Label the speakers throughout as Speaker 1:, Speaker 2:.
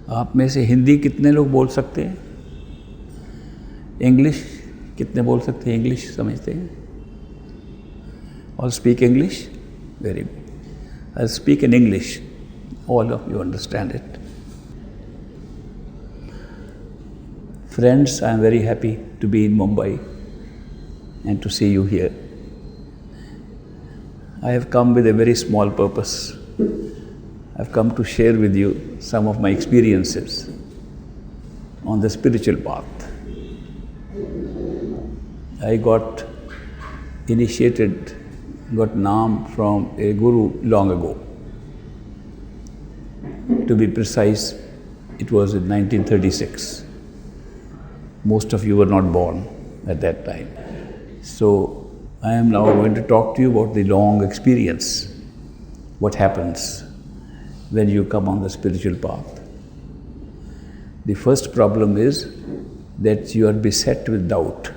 Speaker 1: आप में से हिंदी कितने लोग बोल सकते हैं? इंग्लिश कितने बोल सकते हैं? इंग्लिश समझते हैं? All speak English? Very good. I'll speak in English. All of you understand it. Friends, I am very happy to be in Mumbai and to see you here. I have come with a very small purpose. I've come to share with you some of my experiences on the spiritual path. I got initiated, got Naam from a guru long ago. To be precise, it was in 1936. Most of you were not born at that time. So I am now going to talk to you about the long experience, what happens when you come on the spiritual path. The first problem is that you are beset with doubt,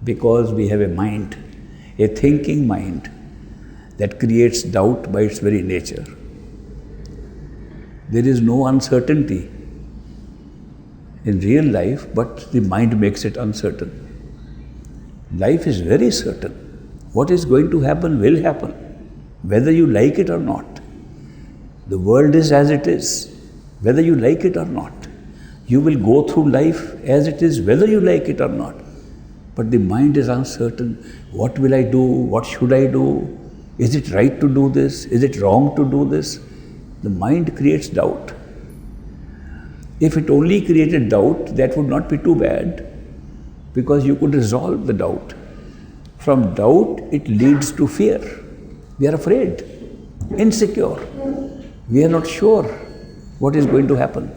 Speaker 1: because we have a mind, a thinking mind, that creates doubt by its very nature. There is no uncertainty in real life, but the mind makes it uncertain. Life is very certain. What is going to happen will happen, whether you like it or not. The world is as it is, whether you like it or not. You will go through life as it is, whether you like it or not. But the mind is uncertain. What will I do? What should I do? Is it right to do this? Is it wrong to do this? The mind creates doubt. If it only created doubt, that would not be too bad, because you could resolve the doubt. From doubt, it leads to fear. We are afraid, insecure. We are not sure what is going to happen.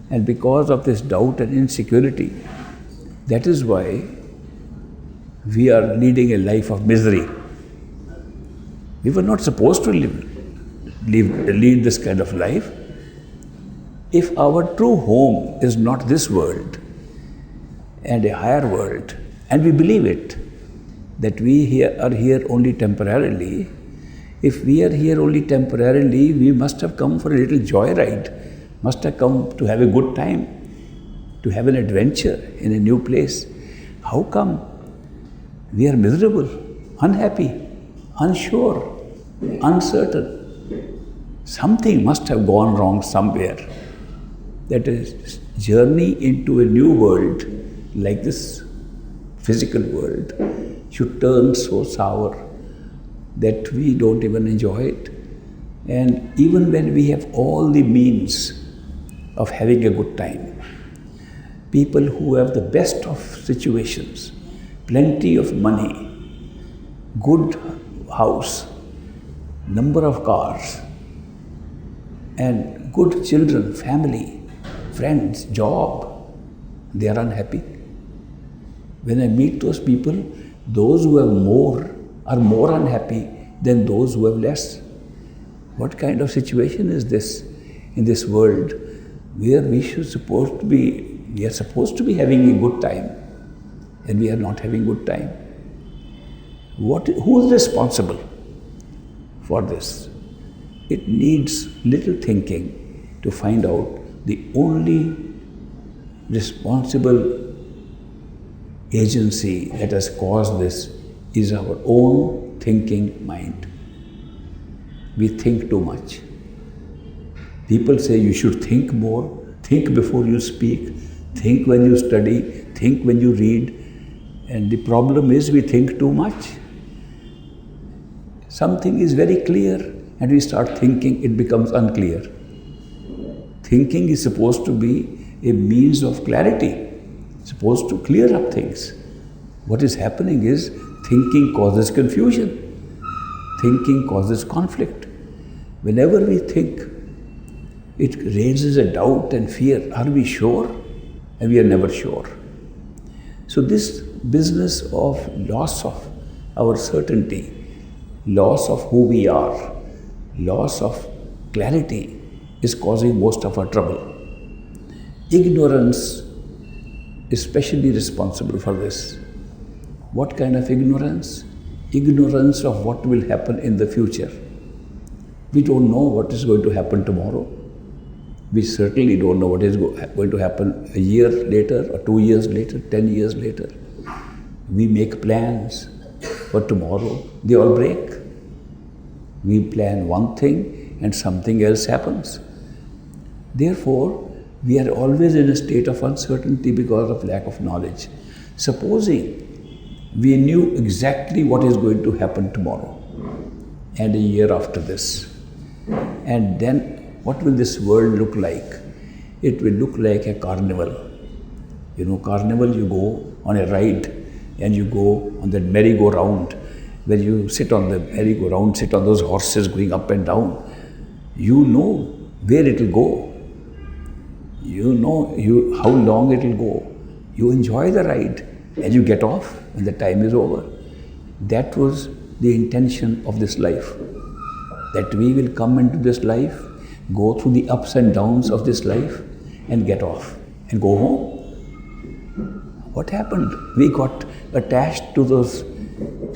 Speaker 1: And because of this doubt and insecurity, that is why we are leading a life of misery. We were not supposed to lead this kind of life. If our true home is not this world and a higher world, and we believe it, that we are here only temporarily, if we are here only temporarily, we must have come for a little joyride, must have come to have a good time, to have an adventure in a new place. How come we are miserable, unhappy, unsure, uncertain? Something must have gone wrong somewhere. That is, journey into a new world like this physical world should turn so sour that we don't even enjoy it. And even when we have all the means of having a good time, people who have the best of situations, plenty of money, good house, number of cars, and good children, family, friends, job, they are unhappy. When I meet those people, those who have more are more unhappy than those who have less. What kind of situation is this in this world where we are supposed to be having a good time, and we are not having good time? Who is responsible for this? It needs little thinking to find out the only responsible agency that has caused this is our own thinking mind. We think too much. People say you should think more, think before you speak, think when you study, think when you read. And the problem is we think too much. Something is very clear and we start thinking, it becomes unclear. Thinking is supposed to be a means of clarity, supposed to clear up things. What is happening is thinking causes confusion. Thinking causes conflict. Whenever we think, it raises a doubt and fear. Are we sure? And we are never sure. So this business of loss of our certainty, loss of who we are, loss of clarity is causing most of our trouble. Ignorance is especially responsible for this. What kind of ignorance? Ignorance of what will happen in the future. We don't know what is going to happen tomorrow. We certainly don't know what is going to happen a year later, or 2 years later, 10 years later. We make plans for tomorrow, they all break. We plan one thing and something else happens. Therefore, we are always in a state of uncertainty because of lack of knowledge. Supposing we knew exactly what is going to happen tomorrow and a year after this, and then what will this world look like? It will look like a carnival. You know, carnival, you go on a ride and you go on the merry-go-round. When you sit on the merry-go-round, sit on those horses going up and down, you know where it will go. You know how long it will go. You enjoy the ride and you get off when the time is over. That was the intention of this life. That we will come into this life, go through the ups and downs of this life and get off and go home. What happened? We got attached to those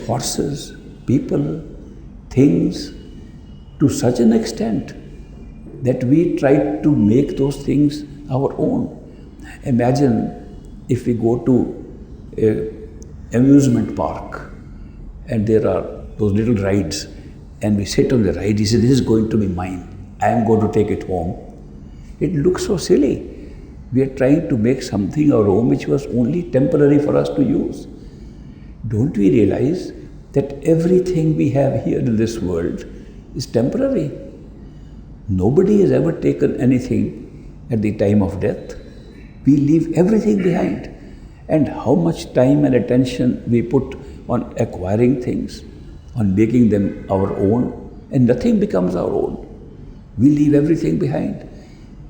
Speaker 1: horses, people, things to such an extent that we tried to make those things our own. Imagine if we go to an amusement park and there are those little rides and we sit on the ride, he says, this is going to be mine. I am going to take it home. It looks so silly. We are trying to make something our own which was only temporary for us to use. Don't we realize that everything we have here in this world is temporary? Nobody has ever taken anything at the time of death. We leave everything behind. And how much time and attention we put on acquiring things, on making them our own, and nothing becomes our own. We leave everything behind.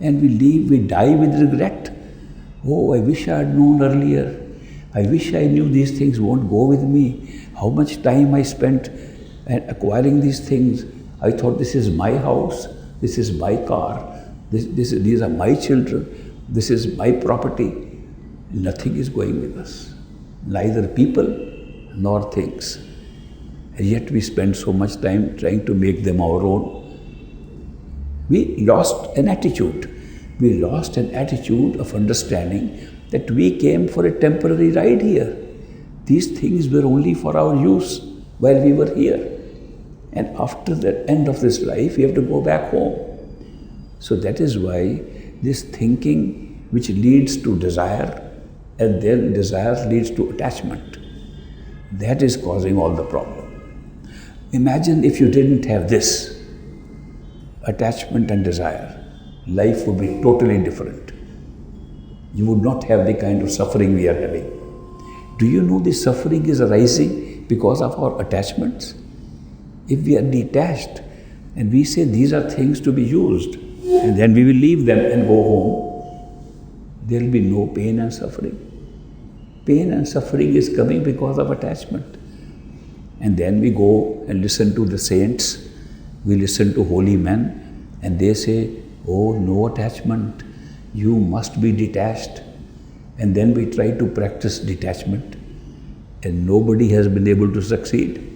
Speaker 1: And we die with regret. Oh, I wish I had known earlier. I wish I knew these things won't go with me. How much time I spent acquiring these things. I thought this is my house, this is my car, these are my children, this is my property. Nothing is going with us. Neither people nor things. And yet we spend so much time trying to make them our own. We lost an attitude. We lost an attitude of understanding that we came for a temporary ride here. These things were only for our use while we were here. And after the end of this life, we have to go back home. So that is why this thinking which leads to desire, and then desire leads to attachment, that is causing all the problem. Imagine if you didn't have this, attachment and desire, life would be totally different. You would not have the kind of suffering we are having. Do you know this suffering is arising because of our attachments? If we are detached and we say these are things to be used and then we will leave them and go home, there will be no pain and suffering. Pain and suffering is coming because of attachment. And then we go and listen to the saints, we listen to holy men, and they say, oh, no attachment, you must be detached. And then we try to practice detachment, and nobody has been able to succeed.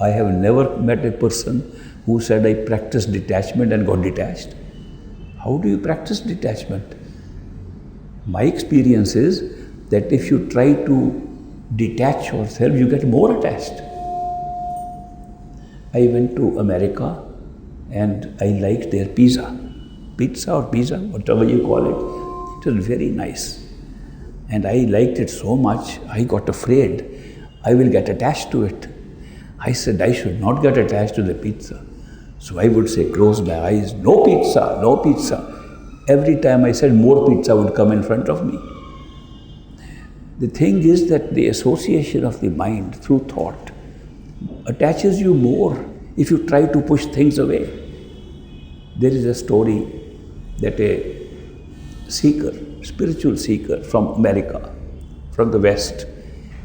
Speaker 1: I have never met a person who said, I practiced detachment and got detached. How do you practice detachment? My experience is that if you try to detach yourself, you get more attached. I went to America and I liked their pizza or pizza, whatever you call it. It was very nice. And I liked it so much, I got afraid I will get attached to it. I said I should not get attached to the pizza. So I would say, close my eyes, no pizza, no pizza. Every time I said more pizza would come in front of me. The thing is that the association of the mind through thought attaches you more if you try to push things away. There is a story that a seeker, spiritual seeker from America, from the West,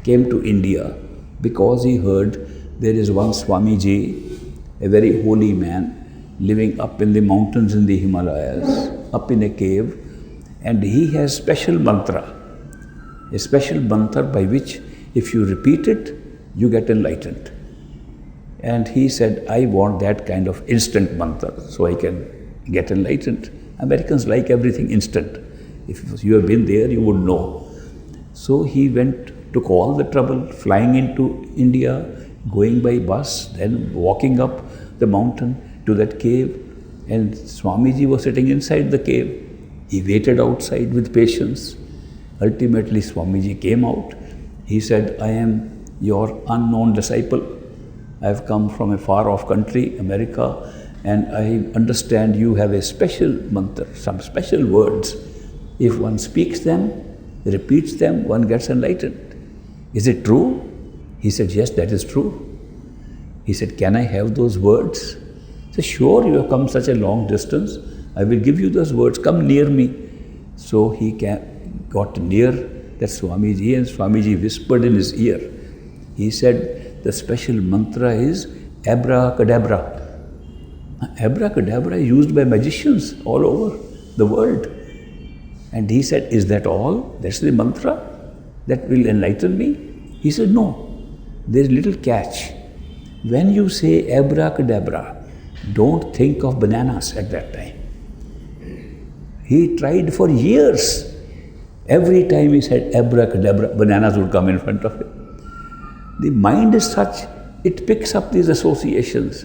Speaker 1: came to India because he heard there is one Swamiji, a very holy man, living up in the mountains in the Himalayas, up in a cave, and he has special mantra, a special mantra by which if you repeat it, you get enlightened. And he said, I want that kind of instant mantra so I can get enlightened. Americans like everything instant. If you have been there, you would know. So he took all the trouble, flying into India, going by bus, then walking up the mountain to that cave. And Swamiji was sitting inside the cave. He waited outside with patience. Ultimately, Swamiji came out. He said, I am your unknown disciple. I have come from a far off country, America, and I understand you have a special mantra, some special words. If one speaks them, repeats them, one gets enlightened. Is it true? He said, yes, that is true. He said, can I have those words? He said, sure, you have come such a long distance. I will give you those words. Come near me. So he got near that Swamiji, and Swamiji whispered in his ear. He said, the special mantra is abracadabra. Abracadabra is used by magicians all over the world. And he said, is that all? That's the mantra that will enlighten me? He said, no. There is a little catch. When you say abracadabra, don't think of bananas at that time. He tried for years. Every time he said abracadabra, bananas would come in front of him. The mind is such, it picks up these associations.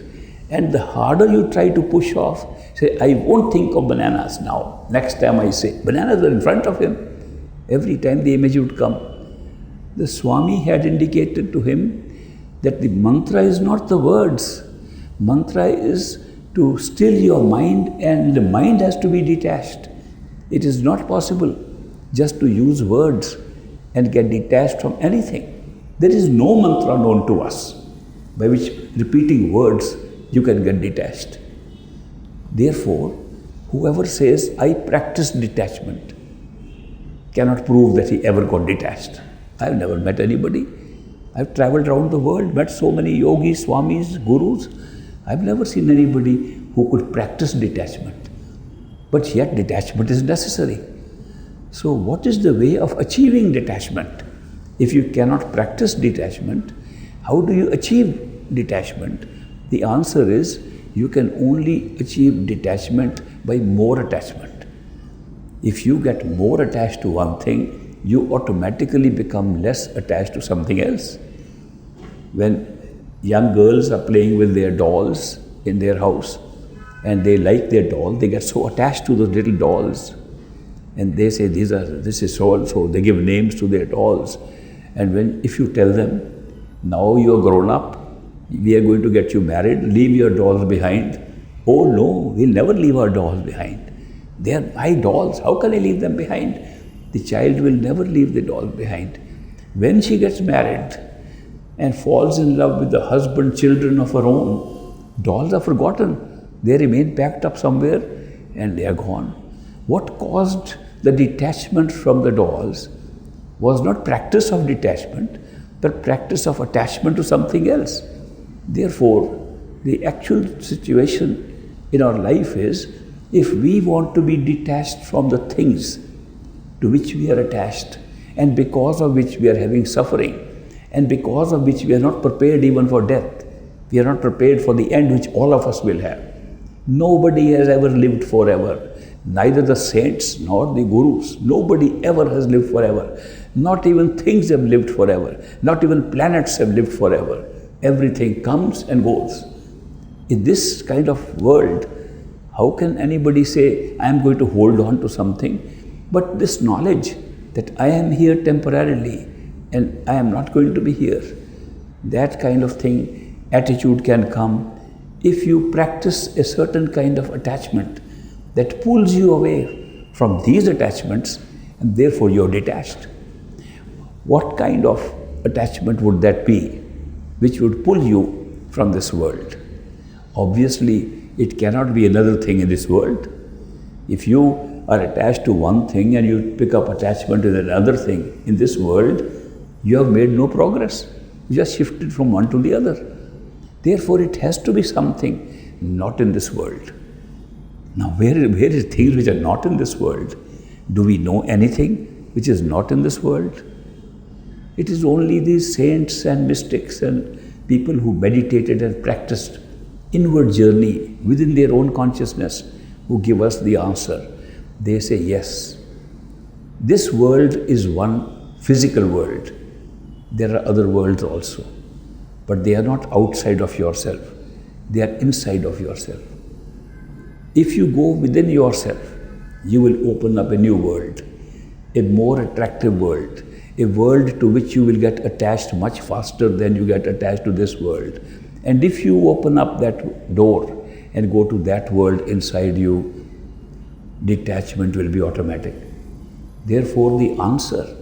Speaker 1: And the harder you try to push off, say, I won't think of bananas now. Next time I say, bananas were in front of him. Every time the image would come. The Swami had indicated to him that the mantra is not the words. Mantra is to still your mind, and the mind has to be detached. It is not possible just to use words and get detached from anything. There is no mantra known to us by which repeating words you can get detached. Therefore, whoever says, I practice detachment, cannot prove that he ever got detached. I have never met anybody. I have traveled around the world, met so many yogis, swamis, gurus. I have never seen anybody who could practice detachment. But yet detachment is necessary. So what is the way of achieving detachment? If you cannot practice detachment, how do you achieve detachment? The answer is, you can only achieve detachment by more attachment. If you get more attached to one thing, you automatically become less attached to something else. When young girls are playing with their dolls in their house and they like their doll, they get so attached to those little dolls. And they say, this is so and so. They give names to their dolls. And if you tell them, now you are grown up, we are going to get you married, leave your dolls behind. Oh no, we'll never leave our dolls behind. They are my dolls, how can I leave them behind? The child will never leave the doll behind. When she gets married and falls in love with the husband, children of her own, dolls are forgotten. They remain packed up somewhere and they are gone. What caused the detachment from the dolls was not practice of detachment, but practice of attachment to something else. Therefore, the actual situation in our life is, if we want to be detached from the things to which we are attached, and because of which we are having suffering, and because of which we are not prepared even for death, we are not prepared for the end which all of us will have. Nobody has ever lived forever. Neither the saints nor the gurus. Nobody ever has lived forever. Not even things have lived forever. Not even planets have lived forever. Everything comes and goes. In this kind of world, how can anybody say, I am going to hold on to something? But this knowledge that I am here temporarily and I am not going to be here, that kind of thing, attitude can come if you practice a certain kind of attachment that pulls you away from these attachments, and therefore you are detached. What kind of attachment would that be which would pull you from this world? Obviously, it cannot be another thing in this world. If you are attached to one thing and you pick up attachment to another thing in this world, you have made no progress. You just shifted from one to the other. Therefore, it has to be something not in this world. Now, where is things which are not in this world? Do we know anything which is not in this world? It is only these saints and mystics and people who meditated and practiced inward journey within their own consciousness. who give us the answer. They say, yes, this world is one physical world. There are other worlds also, but they are not outside of yourself. They are inside of yourself. If you go within yourself, you will open up a new world, a more attractive world, a world to which you will get attached much faster than you get attached to this world. And if you open up that door and go to that world inside you, detachment will be automatic. Therefore, the answer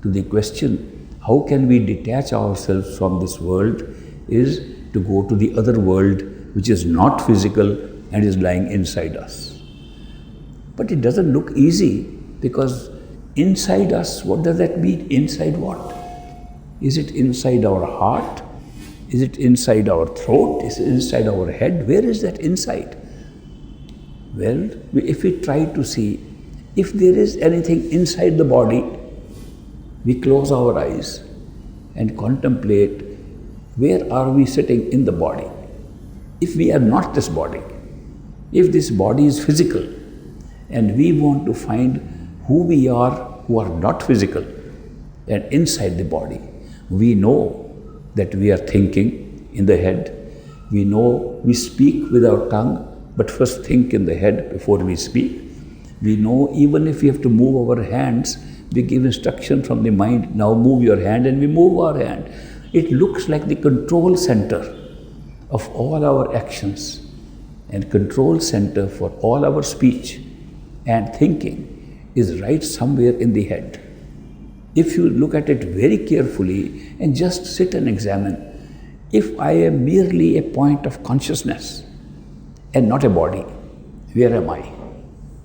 Speaker 1: to the question, how can we detach ourselves from this world, is to go to the other world which is not physical and is lying inside us. But it doesn't look easy, because inside us, what does that mean? Inside what? Is it inside our heart? Is it inside our throat? Is it inside our head? Where is that inside? Well, if we try to see if there is anything inside the body, we close our eyes and contemplate, where are we sitting in the body? If we are not this body, if this body is physical, and we want to find who we are who are not physical and inside the body, we know that we are thinking in the head. We know we speak with our tongue, but first think in the head before we speak. We know even if we have to move our hands, we give instruction from the mind, now move your hand, and we move our hand. It looks like the control center of all our actions and control center for all our speech and thinking is right somewhere in the head. If you look at it very carefully and just sit and examine, if I am merely a point of consciousness and not a body, where am I?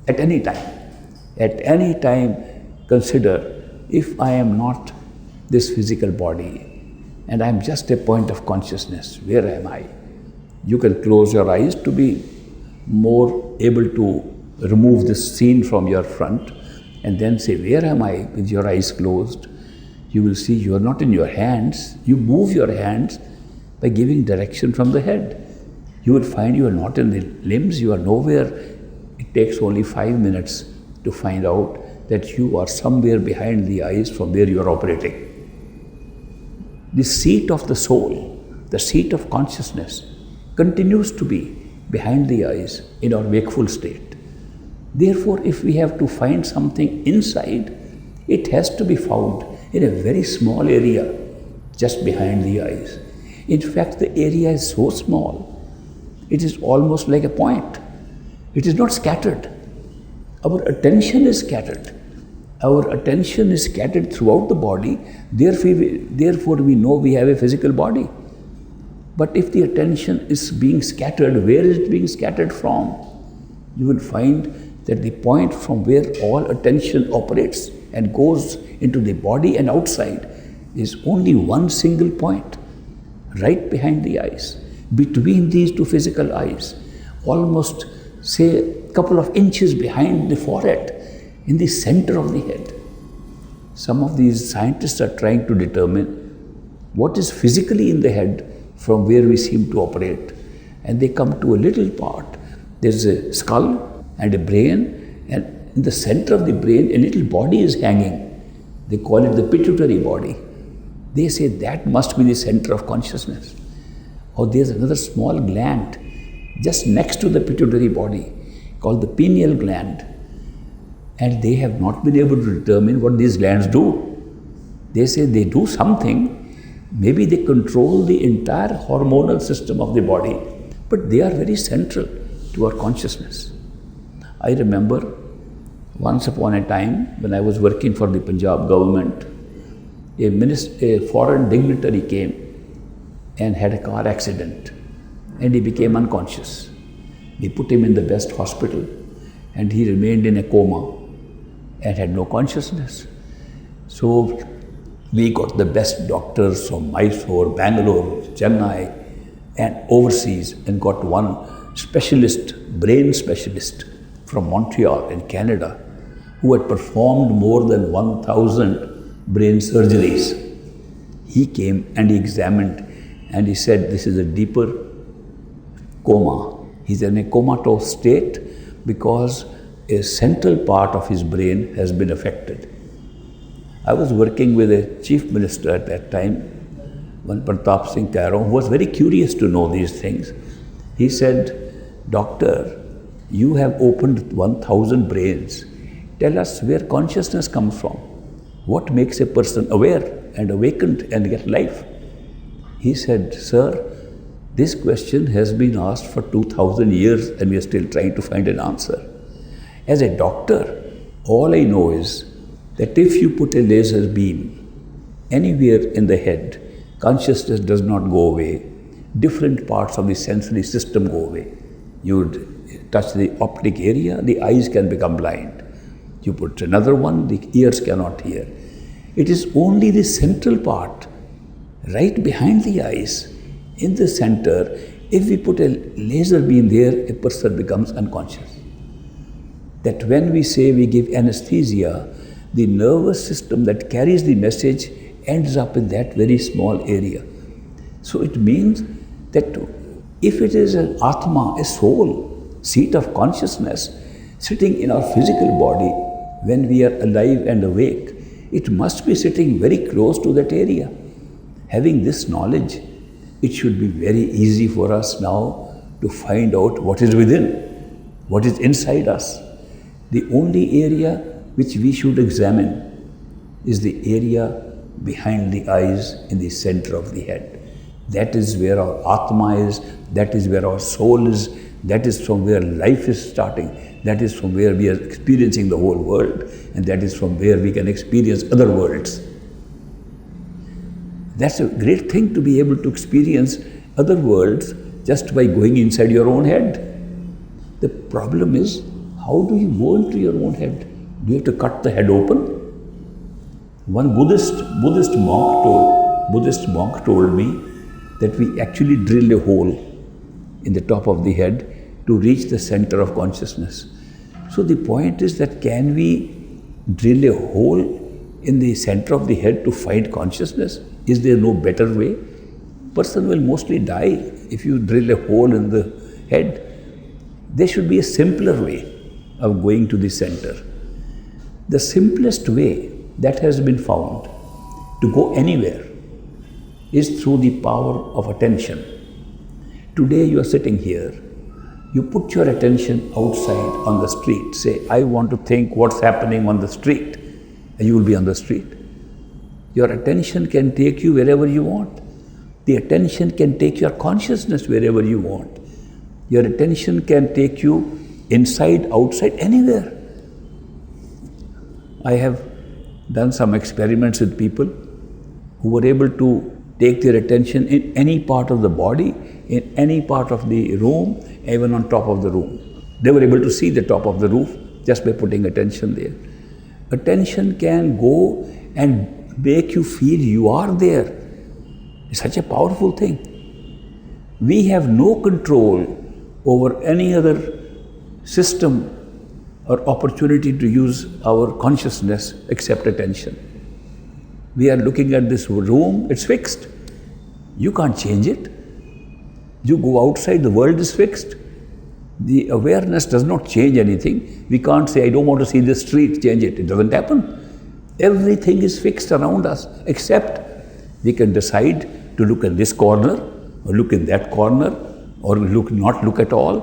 Speaker 1: At any time. At any time, consider, if I am not this physical body and I am just a point of consciousness, where am I? You can close your eyes to be more able to remove this scene from your front, and then say, where am I? With your eyes closed, you will see you are not in your hands. You move your hands by giving direction from the head. You will find you are not in the limbs, you are nowhere. It takes only 5 minutes to find out that you are somewhere behind the eyes from where you are operating. The seat of the soul, the seat of consciousness, continues to be behind the eyes in our wakeful state. Therefore, if we have to find something inside, it has to be found in a very small area, just behind the eyes. In fact, the area is so small, it is almost like a point. It is not scattered. Our attention is scattered. Our attention is scattered throughout the body, therefore we know we have a physical body. But if the attention is being scattered, where is it being scattered from? You will find that the point from where all attention operates and goes into the body and outside is only one single point, right behind the eyes, between these two physical eyes, almost say a couple of inches behind the forehead, in the center of the head. Some of these scientists are trying to determine what is physically in the head from where we seem to operate, and they come to a little part. There's a skull and a brain, and in the center of the brain, a little body is hanging. They call it the pituitary body. They say that must be the center of consciousness. Or there's another small gland just next to the pituitary body called the pineal gland. And they have not been able to determine what these glands do. They say they do something. Maybe they control the entire hormonal system of the body, but they are very central to our consciousness. I remember once upon a time when I was working for the Punjab government, a foreign dignitary came and had a car accident, and he became unconscious. We put him in the best hospital, and he remained in a coma and had no consciousness. So we got the best doctors from Mysore, Bangalore, Chennai, and overseas, and got one specialist, brain specialist from Montreal in Canada, who had performed more than 1,000 brain surgeries. He came and he examined, and he said, this is a deeper coma. He's in a comatose state, because a central part of his brain has been affected. I was working with a chief minister at that time, one Pratap Singh Kairo, who was very curious to know these things. He said, "Doctor, you have opened 1,000 brains. Tell us where consciousness comes from. What makes a person aware and awakened and get life?" He said, "Sir, this question has been asked for 2,000 years and we are still trying to find an answer. As a doctor, all I know is that if you put a laser beam anywhere in the head, consciousness does not go away. Different parts of the sensory system go away. You touch the optic area, the eyes can become blind. You put another one, the ears cannot hear. It is only the central part, right behind the eyes, in the center. If we put a laser beam there, a person becomes unconscious. That when we say we give anesthesia, the nervous system that carries the message ends up in that very small area. So it means that if it is an Atma, a soul, seat of consciousness, sitting in our physical body, when we are alive and awake, it must be sitting very close to that area. Having this knowledge, it should be very easy for us now to find out what is within, what is inside us. The only area which we should examine is the area behind the eyes in the center of the head. That is where our Atma is, that is where our soul is, that is from where life is starting, that is from where we are experiencing the whole world, and that is from where we can experience other worlds. That's a great thing to be able to experience other worlds just by going inside your own head. The problem is, how do you go into your own head? Do you have to cut the head open? One Buddhist monk told me that we actually drill a hole in the top of the head to reach the center of consciousness. So the point is that can we drill a hole in the center of the head to find consciousness? Is there no better way? Person will mostly die if you drill a hole in the head. There should be a simpler way of going to the center. The simplest way that has been found to go anywhere is through the power of attention. Today you are sitting here, you put your attention outside on the street. Say, I want to think what's happening on the street, and you will be on the street. Your attention can take you wherever you want. The attention can take your consciousness wherever you want. Your attention can take you inside, outside, anywhere. I have done some experiments with people who were able to take their attention in any part of the body, in any part of the room, even on top of the room. They were able to see the top of the roof just by putting attention there. Attention can go and make you feel you are there. It's such a powerful thing. We have no control over any other system or opportunity to use our consciousness except attention. We are looking at this room, it's fixed. You can't change it. You go outside, the world is fixed. The awareness does not change anything. We can't say, I don't want to see the street, change it. It doesn't happen. Everything is fixed around us, except we can decide to look in this corner, or look in that corner, or not look at all.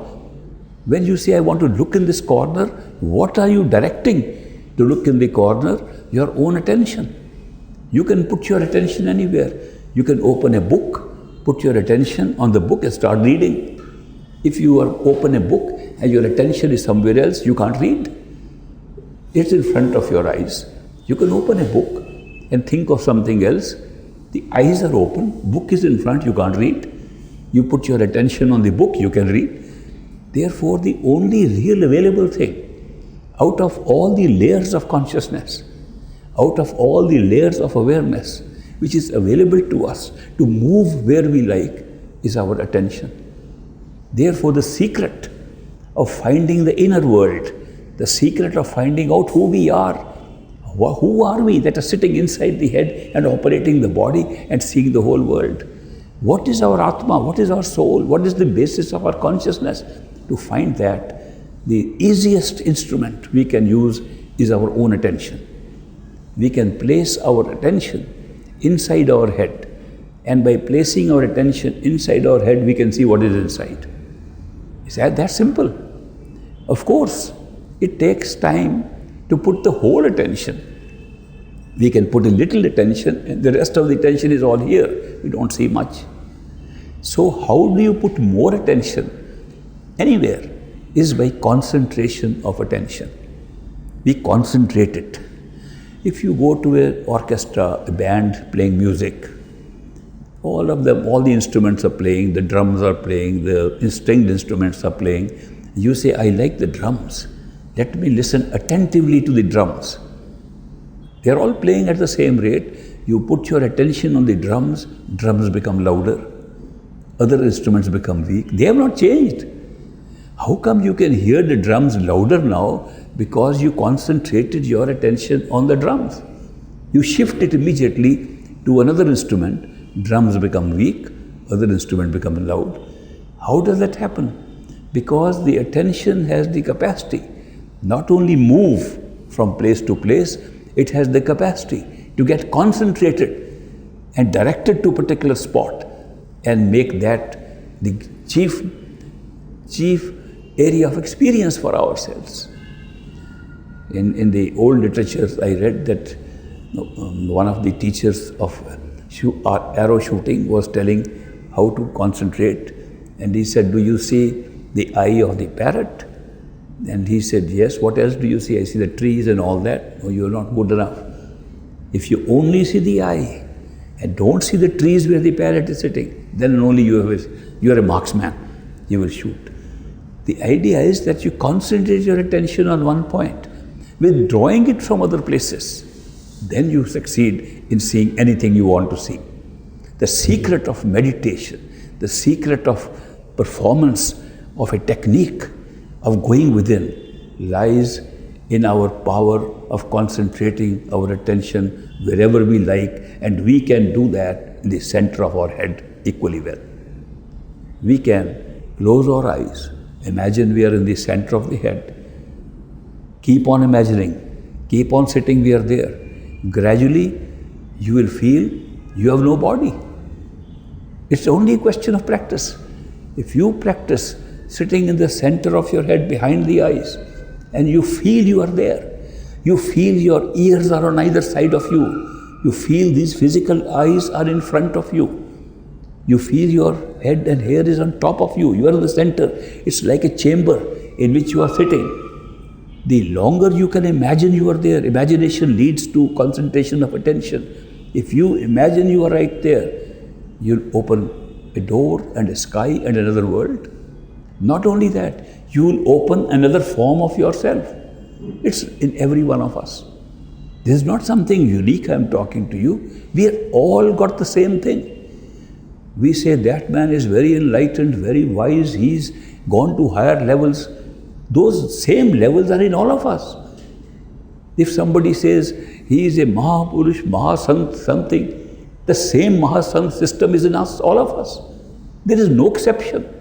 Speaker 1: When you say, I want to look in this corner, what are you directing to look in the corner? Your own attention. You can put your attention anywhere. You can open a book, put your attention on the book and start reading. If you open a book and your attention is somewhere else, you can't read. It's in front of your eyes. You can open a book and think of something else. The eyes are open, book is in front, you can't read. You put your attention on the book, you can read. Therefore, the only real available thing out of all the layers of consciousness, out of all the layers of awareness, which is available to us to move where we like, is our attention. Therefore, the secret of finding the inner world, the secret of finding out who we are, who are we that are sitting inside the head and operating the body and seeing the whole world? What is our Atma? What is our soul? What is the basis of our consciousness? To find that, The easiest instrument we can use is our own attention. We can place our attention inside our head, and by placing our attention inside our head, we can see what is inside. Is that simple? Of course, it takes time to put the whole attention. We can put a little attention, and the rest of the attention is all here. We don't see much. So how do you put more attention anywhere? Is by concentration of attention. We concentrate it. If you go to an orchestra, a band playing music, all of them, all the instruments are playing, the drums are playing, the stringed instruments are playing. You say, I like the drums. Let me listen attentively to the drums. They are all playing at the same rate. You put your attention on the drums, drums become louder. Other instruments become weak. They have not changed. How come you can hear the drums louder now? Because you concentrated your attention on the drums. You shift it immediately to another instrument, drums become weak, other instrument become loud. How does that happen? Because the attention has the capacity not only move from place to place, it has the capacity to get concentrated and directed to a particular spot and make that the chief area of experience for ourselves. In the old literatures, I read that one of the teachers of arrow shooting was telling how to concentrate, and he said, do you see the eye of the parrot? And he said, yes. What else do you see? I see the trees and all that. No, you're not good enough. If you only see the eye and don't see the trees where the parrot is sitting, then only you're a marksman. You will shoot. The idea is that you concentrate your attention on one point, withdrawing it from other places. Then you succeed in seeing anything you want to see. The secret of meditation, the secret of performance of a technique of going within lies in our power of concentrating our attention wherever we like, and we can do that in the center of our head equally well. We can close our eyes, imagine we are in the center of the head, keep on imagining, keep on sitting, we are there. Gradually, you will feel you have no body. It's only a question of practice. If you practice sitting in the center of your head behind the eyes, and you feel you are there, you feel your ears are on either side of you, you feel these physical eyes are in front of you, you feel your head and hair is on top of you, you are in the center. It's like a chamber in which you are sitting. The longer you can imagine you are there, imagination leads to concentration of attention. If you imagine you are right there, you'll open a door and a sky and another world. Not only that, you will open another form of yourself. It's in every one of us. This is not something unique I am talking to you. We have all got the same thing. We say that man is very enlightened, very wise, he's gone to higher levels. Those same levels are in all of us. If somebody says he is a Mahapurush, Mahasant, something, the same Mahasant system is in us, all of us. There is no exception.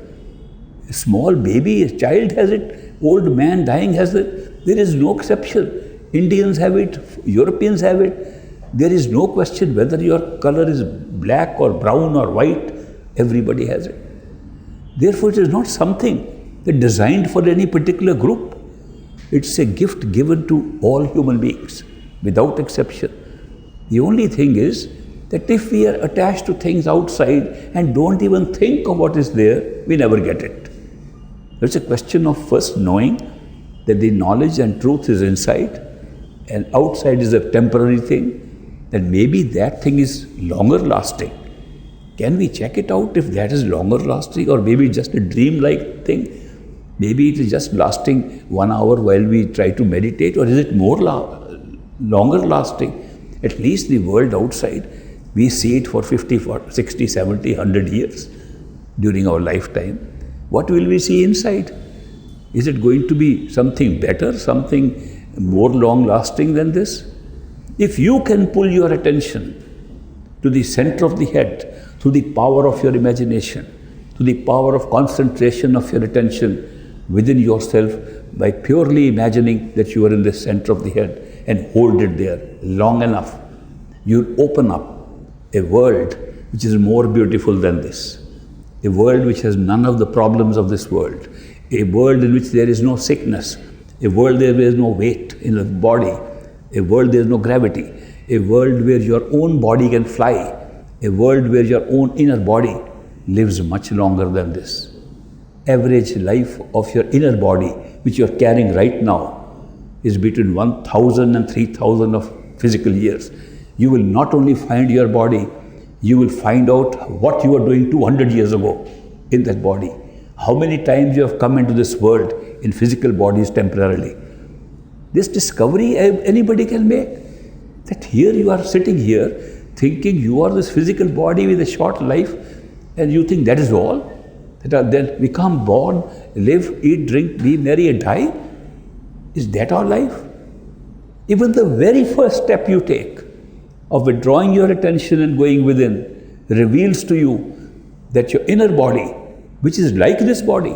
Speaker 1: A small baby, a child has it, old man dying has it. There is no exception. Indians have it, Europeans have it. There is no question whether your color is black or brown or white, everybody has it. Therefore, it is not something designed for any particular group. It's a gift given to all human beings, without exception. The only thing is that if we are attached to things outside and don't even think of what is there, we never get it. It's a question of first knowing that the knowledge and truth is inside, and outside is a temporary thing, then maybe that thing is longer lasting. Can we check it out if that is longer lasting, or maybe just a dream-like thing? Maybe it is just lasting 1 hour while we try to meditate, or is it more longer lasting? At least the world outside, we see it for 50, 60, 70, 100 years during our lifetime. What will we see inside? Is it going to be something better, something more long lasting than this? If you can pull your attention to the center of the head through the power of your imagination, to the power of concentration of your attention, within yourself by purely imagining that you are in the center of the head and hold it there long enough. You'll open up a world which is more beautiful than this. A world which has none of the problems of this world. A world in which there is no sickness. A world where there is no weight in the body. A world there is no gravity. A world where your own body can fly. A world where your own inner body lives much longer than this. Average life of your inner body, which you are carrying right now, is between 1,000 and 3,000 of physical years. You will not only find your body, you will find out what you were doing 200 years ago in that body. How many times you have come into this world in physical bodies temporarily. This discovery anybody can make. That here you are sitting here thinking you are this physical body with a short life and you think that is all? That we come born, live, eat, drink, be merry and die? Is that our life? Even the very first step you take of withdrawing your attention and going within reveals to you that your inner body, which is like this body,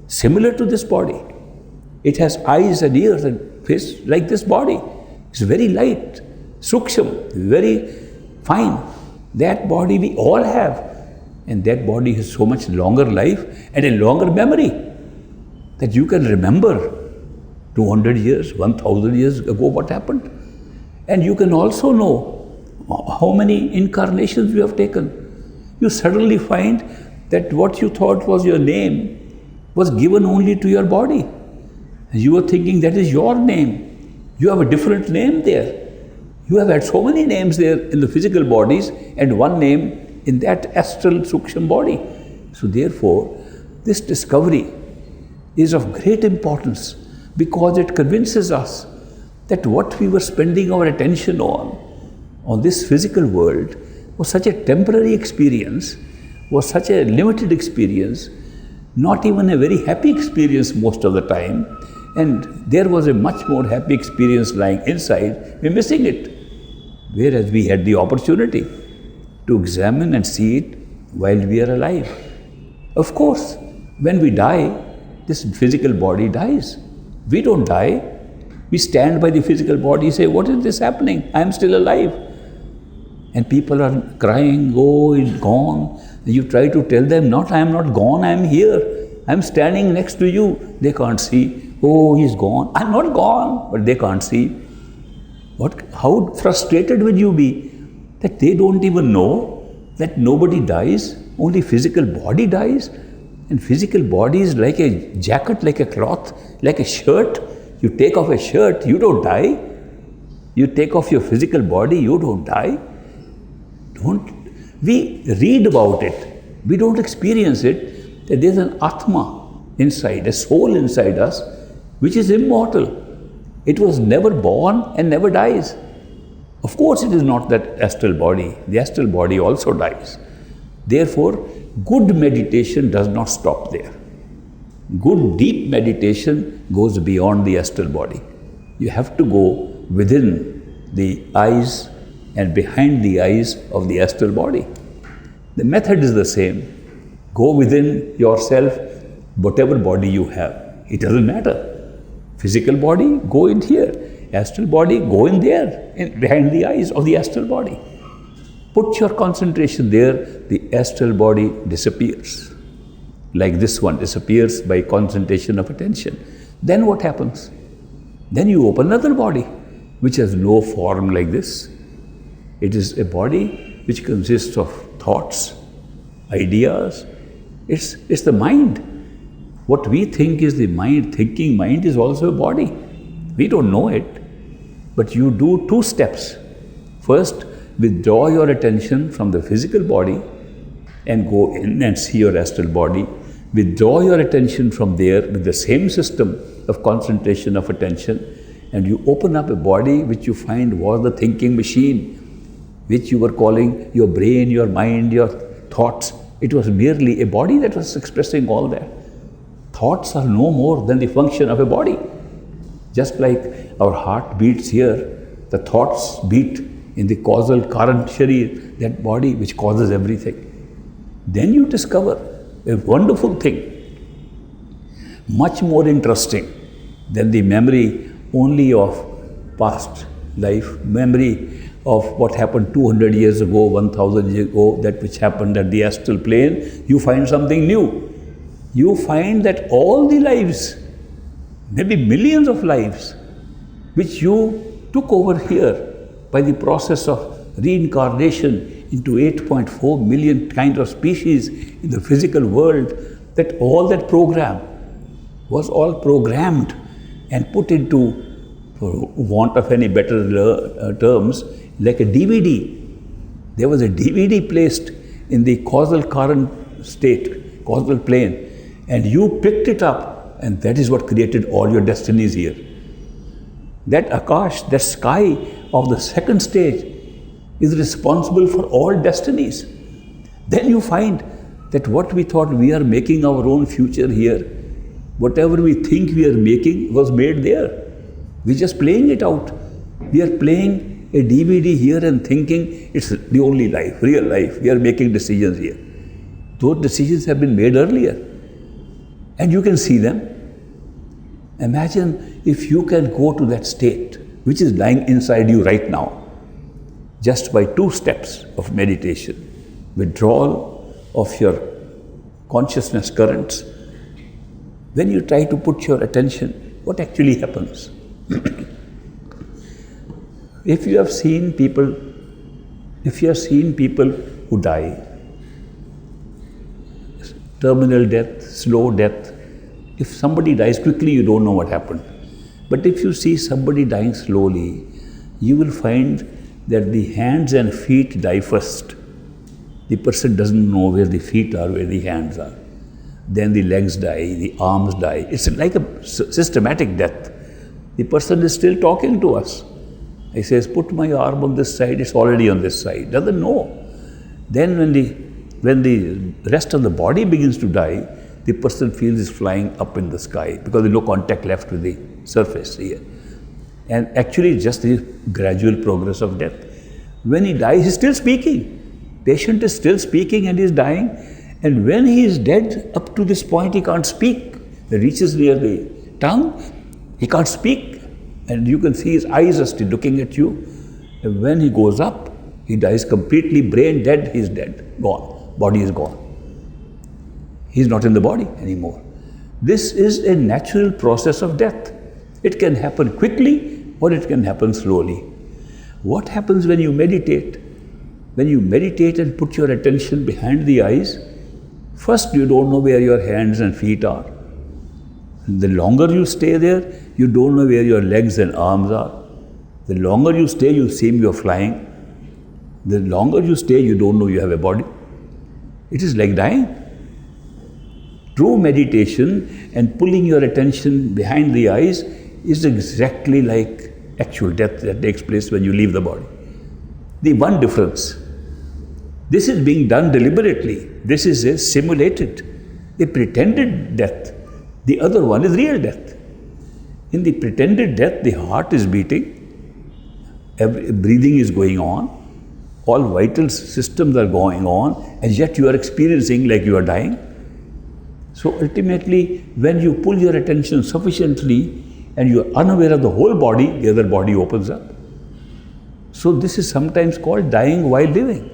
Speaker 1: similar to this body, it has eyes and ears and face like this body. It's very light, suksham, very fine. That body we all have. And that body has so much longer life and a longer memory that you can remember 200 years, 1,000 years ago what happened. And you can also know how many incarnations you have taken. You suddenly find that what you thought was your name was given only to your body. And you were thinking that is your name. You have a different name there. You have had so many names there in the physical bodies and one name in that astral suksham body. So therefore, this discovery is of great importance because it convinces us that what we were spending our attention on this physical world, was such a temporary experience, was such a limited experience, not even a very happy experience most of the time, and there was a much more happy experience lying inside, we're missing it. Whereas we had the opportunity to examine and see it while we are alive. Of course, when we die, this physical body dies. We don't die. We stand by the physical body, say, what is this happening? I am still alive. And people are crying, oh, it's gone. You try to tell them, not, I am not gone, I am here. I am standing next to you. They can't see, oh, he's gone. I'm not gone, but they can't see. How frustrated will you be that they don't even know that nobody dies, only physical body dies? And physical body is like a jacket, like a cloth, like a shirt. You take off a shirt, you don't die. You take off your physical body, you don't die. We read about it, we don't experience it, that there's an Atma inside, a soul inside us, which is immortal. It was never born and never dies. Of course, it is not that astral body. The astral body also dies. Therefore, good meditation does not stop there. Good deep meditation goes beyond the astral body. You have to go within the eyes and behind the eyes of the astral body. The method is the same. Go within yourself, whatever body you have. It doesn't matter. Physical body, go in here. Astral body, go in there, behind the eyes of the astral body. Put your concentration there, the astral body disappears. Like this one disappears by concentration of attention. Then what happens? Then you open another body, which has no form like this. It is a body which consists of thoughts, ideas. It's the mind. What we think is the mind, thinking mind is also a body. We don't know it. But you do two steps. First, withdraw your attention from the physical body and go in and see your astral body. Withdraw your attention from there with the same system of concentration of attention, and you open up a body which you find was the thinking machine, which you were calling your brain, your mind, your thoughts. It was merely a body that was expressing all that. Thoughts are no more than the function of a body. Just like our heart beats here, the thoughts beat in the causal current sharir, that body which causes everything. Then you discover a wonderful thing. much more interesting than the memory only of past life, memory of what happened 200 years ago, 1000 years ago, that which happened at the astral plane. You find something new. You find that all the lives, maybe millions of lives, which you took over here by the process of reincarnation into 8.4 million kind of species in the physical world, that all that program was all programmed and put into, for want of any better terms, like a DVD. There was a DVD placed in the causal current state, causal plane, and you picked it up, and that is what created all your destinies here. That Akash, that sky of the second stage, is responsible for all destinies. Then you find that what we thought we are making our own future here, whatever we think we are making was made there. We're just playing it out. We are playing a DVD here and thinking it's the only life, real life. We are making decisions here. Those decisions have been made earlier, and you can see them. Imagine if you can go to that state which is lying inside you right now, just by 2 steps of meditation, withdrawal of your consciousness currents. When you try to put your attention, what actually happens? If you have seen people who die, terminal death, slow death, if somebody dies quickly, you don't know what happened. But if you see somebody dying slowly, you will find that the hands and feet die first. The person doesn't know where the feet are, where the hands are. Then the legs die, the arms die. It's like a systematic death. The person is still talking to us. He says, put my arm on this side, it's already on this side. Doesn't know. Then when the rest of the body begins to die, the person feels is flying up in the sky because there's no contact left with the surface here. And actually just the gradual progress of death. When he dies, he's still speaking. Patient is still speaking and he's dying. And when he is dead, up to this point he can't speak. He reaches near the tongue, he can't speak. And you can see his eyes are still looking at you. And when he goes up, he dies completely, brain dead, he's dead, gone. Body is gone. He's not in the body anymore. This is a natural process of death. It can happen quickly or it can happen slowly. What happens when you meditate? When you meditate and put your attention behind the eyes, first you don't know where your hands and feet are. The longer you stay there, you don't know where your legs and arms are. The longer you stay, you seem you're flying. The longer you stay, you don't know you have a body. It is like dying. True meditation and pulling your attention behind the eyes is exactly like actual death that takes place when you leave the body. The one difference, this is being done deliberately. This is a simulated, a pretended death. The other one is real death. In the pretended death, the heart is beating, breathing is going on, all vital systems are going on, and yet you are experiencing like you are dying. So ultimately, when you pull your attention sufficiently and you are unaware of the whole body, the other body opens up. So this is sometimes called dying while living.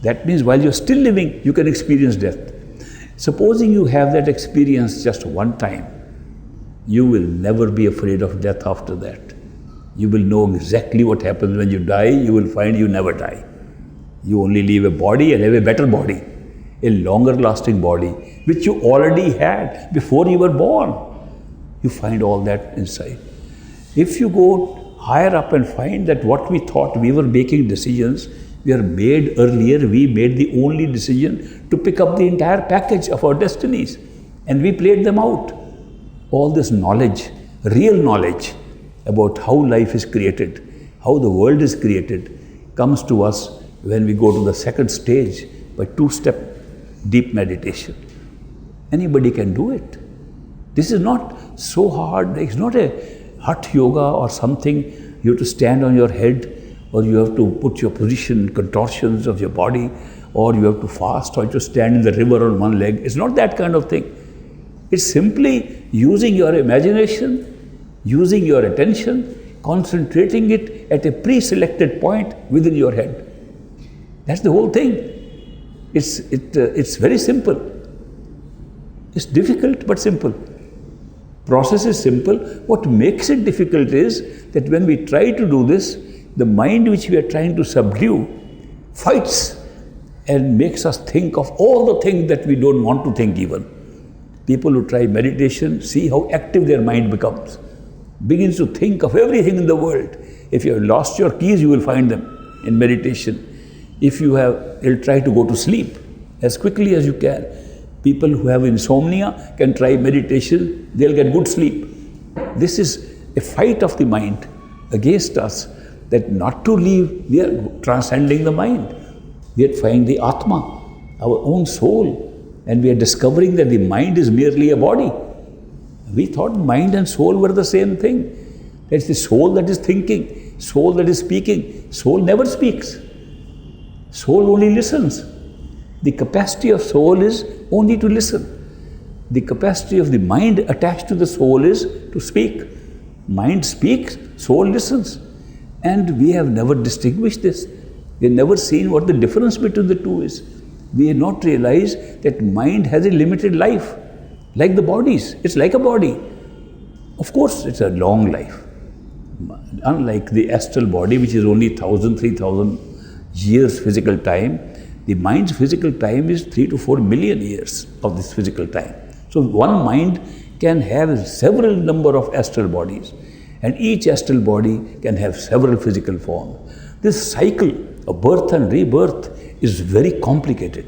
Speaker 1: That means while you're still living, you can experience death. Supposing you have that experience just one time, you will never be afraid of death after that. You will know exactly what happens when you die. You will find you never die. You only leave a body and have a better body, a longer lasting body, which you already had before you were born. You find all that inside. If you go higher up and find that what we thought we were making decisions, we are made earlier, we made the only decision to pick up the entire package of our destinies, and we played them out. All this knowledge, real knowledge about how life is created, how the world is created, comes to us when we go to the second stage by 2-step deep meditation. Anybody can do it. This is not so hard. It's not a hatha yoga or something. You have to stand on your head, or you have to put your position, contortions of your body, or you have to fast, or you have to stand in the river on one leg. It's not that kind of thing. It's simply using your imagination, using your attention, concentrating it at a pre-selected point within your head. That's the whole thing. It's very simple. It's difficult but simple. Process is simple. What makes it difficult is that when we try to do this, the mind which we are trying to subdue fights and makes us think of all the things that we don't want to think even. People who try meditation see how active their mind becomes. Begins to think of everything in the world. If you have lost your keys, you will find them in meditation. If you will try to go to sleep as quickly as you can. People who have insomnia can try meditation, they'll get good sleep. This is a fight of the mind against us, that not to leave, we are transcending the mind. We are finding the Atma, our own soul, and we are discovering that the mind is merely a body. We thought mind and soul were the same thing. It's the soul that is thinking, soul that is speaking. Soul never speaks. Soul only listens. The capacity of soul is only to listen. The capacity of the mind attached to the soul is to speak. Mind speaks, soul listens. And we have never distinguished this. We have never seen what the difference between the two is. We have not realized that mind has a limited life, like the bodies. It's like a body. Of course, it's a long life. Unlike the astral body, which is only 1,000, 3,000 years physical time, the mind's physical time is 3 to 4 million years of this physical time. So one mind can have several number of astral bodies, and each astral body can have several physical forms. This cycle of birth and rebirth is very complicated.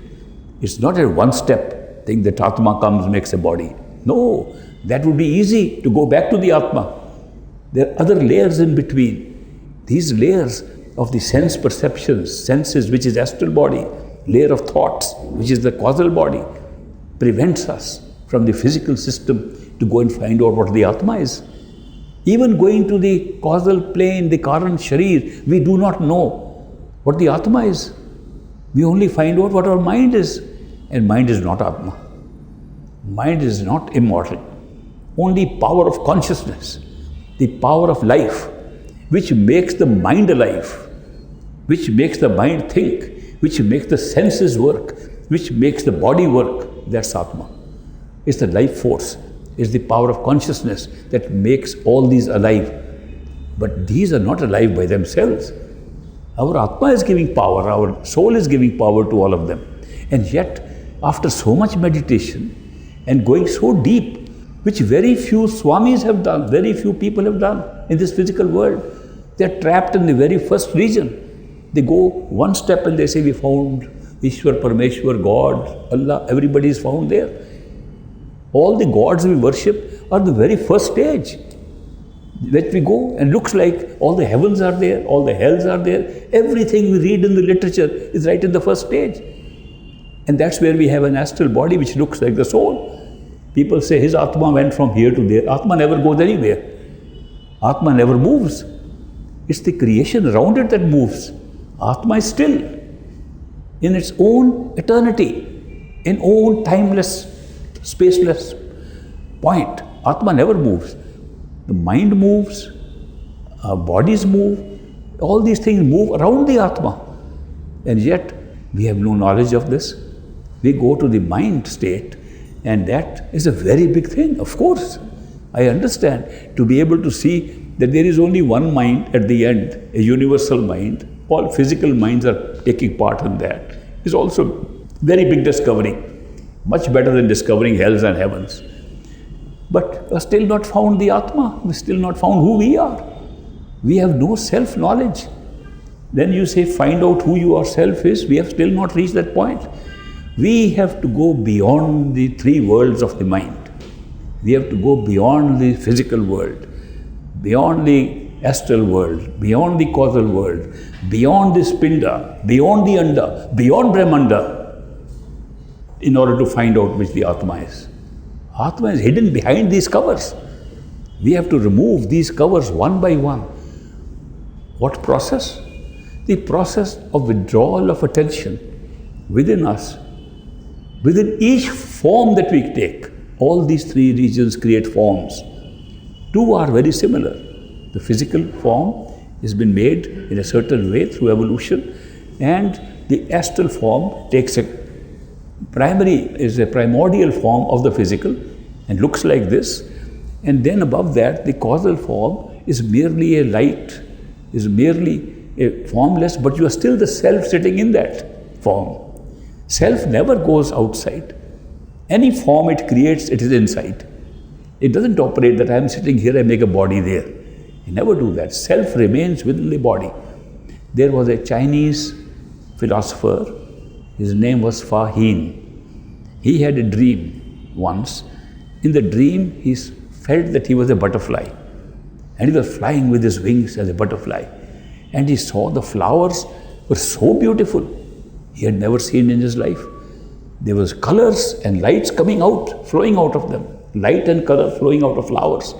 Speaker 1: It's not a one-step thing that Atma comes, makes a body. No, that would be easy to go back to the Atma. There are other layers in between. These layers of the sense perceptions, senses, which is astral body, layer of thoughts, which is the causal body, prevents us from the physical system to go and find out what the Atma is. Even going to the causal plane, the Karan Sharir, we do not know what the Atma is. We only find out what our mind is. And mind is not Atma. Mind is not immortal. Only power of consciousness, the power of life, which makes the mind alive, which makes the mind think, which makes the senses work, which makes the body work, that's Atma. It's the life force, it's the power of consciousness that makes all these alive. But these are not alive by themselves. Our Atma is giving power, our soul is giving power to all of them. And yet, after so much meditation and going so deep, which very few Swamis have done, very few people have done in this physical world, they're trapped in the very first region. They go one step and they say, we found Ishwar, Parameshwar, God, Allah, everybody is found there. All the gods we worship are the very first stage. That we go and looks like all the heavens are there, all the hells are there. Everything we read in the literature is right in the first stage. And that's where we have an astral body which looks like the soul. People say his Atma went from here to there. Atma never goes anywhere. Atma never moves. It's the creation around it that moves. Atma is still in its own eternity, in own timeless, spaceless point. Atma never moves. The mind moves, our bodies move, all these things move around the Atma. And yet, we have no knowledge of this. We go to the mind state, and that is a very big thing, of course. I understand, to be able to see that there is only one mind at the end, a universal mind. All physical minds are taking part in that. Is also very big discovery, much better than discovering hells and heavens. But we have still not found the Atma, we have still not found who we are. We have no self-knowledge. Then you say, find out who your self is, we have still not reached that point. We have to go beyond the three worlds of the mind. We have to go beyond the physical world, beyond the astral world, beyond the causal world, beyond the Spinda, beyond the Anda, beyond Brahmanda, in order to find out which the Atma is. Atma is hidden behind these covers. We have to remove these covers one by one. What process? The process of withdrawal of attention within us, within each form that we take. All these three regions create forms. Two are very similar. The physical form has been made in a certain way through evolution, and the astral form takes a primordial form of the physical and looks like this. And then above that, the causal form is merely a light, is merely a formless, but you are still the self sitting in that form. Self never goes outside. Any form it creates, it is inside. It doesn't operate that I am sitting here, I make a body there. You never do that. Self remains within the body. There was a Chinese philosopher, his name was Fa Hin. He had a dream once. In the dream, he felt that he was a butterfly. And he was flying with his wings as a butterfly. And he saw the flowers were so beautiful. He had never seen in his life. There was colors and lights coming out, flowing out of them. Light and color flowing out of flowers.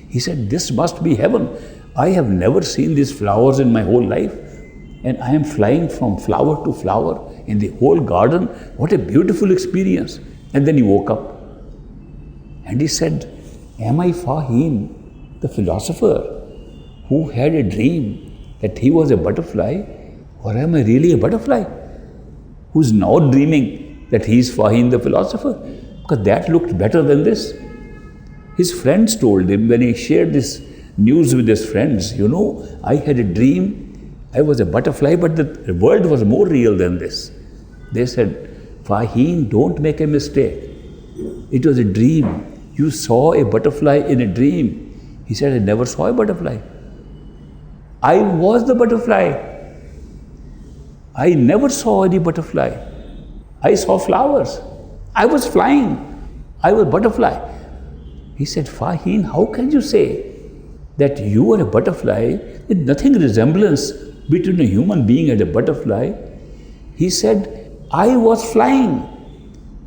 Speaker 1: He said, this must be heaven. I have never seen these flowers in my whole life. And I am flying from flower to flower in the whole garden. What a beautiful experience. And then he woke up. And he said, am I Fa Hin, the philosopher, who had a dream that he was a butterfly, or am I really a butterfly who's now dreaming that he is Fa Hin, the philosopher? Because that looked better than this. His friends told him, when he shared this news with his friends, you know, I had a dream, I was a butterfly, but the world was more real than this. They said, Fa Hin, don't make a mistake. It was a dream. You saw a butterfly in a dream. He said, I never saw a butterfly. I was the butterfly. I never saw any butterfly. I saw flowers. I was flying. I was a butterfly. He said, Fa Hin, how can you say that you are a butterfly with nothing resemblance between a human being and a butterfly? He said, I was flying,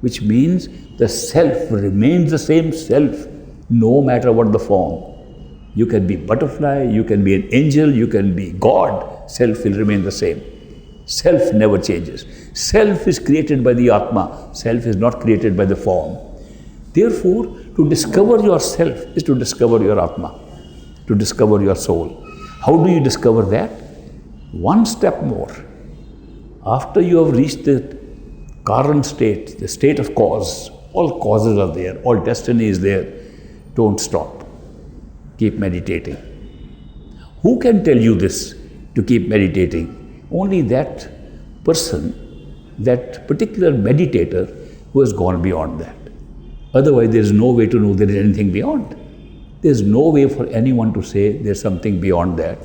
Speaker 1: which means the self remains the same self, no matter what the form. You can be butterfly, you can be an angel, you can be God, self will remain the same. Self never changes. Self is created by the Atma, self is not created by the form. Therefore, to discover yourself is to discover your Atma, to discover your soul. How do you discover that? One step more. After you have reached the Karan state, the state of cause, all causes are there, all destiny is there, don't stop. Keep meditating. Who can tell you this, to keep meditating? Only that person, that particular meditator who has gone beyond that. Otherwise, there is no way to know there is anything beyond. There is no way for anyone to say there is something beyond that,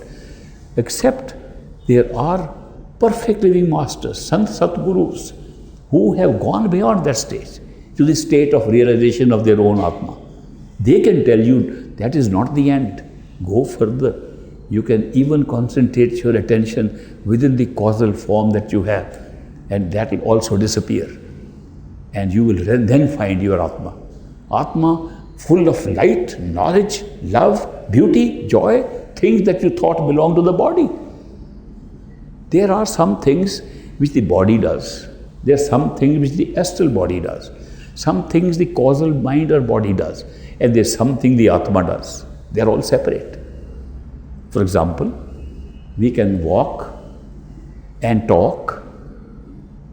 Speaker 1: except there are perfect living masters, Sant Satgurus, who have gone beyond that stage, to the state of realization of their own Atma. They can tell you that is not the end. Go further. You can even concentrate your attention within the causal form that you have, and that will also disappear. And you will then find your Atma. Atma full of light, knowledge, love, beauty, joy, things that you thought belong to the body. There are some things which the body does. There are some things which the astral body does. Some things the causal mind or body does. And there's something the Atma does. They're all separate. For example, we can walk and talk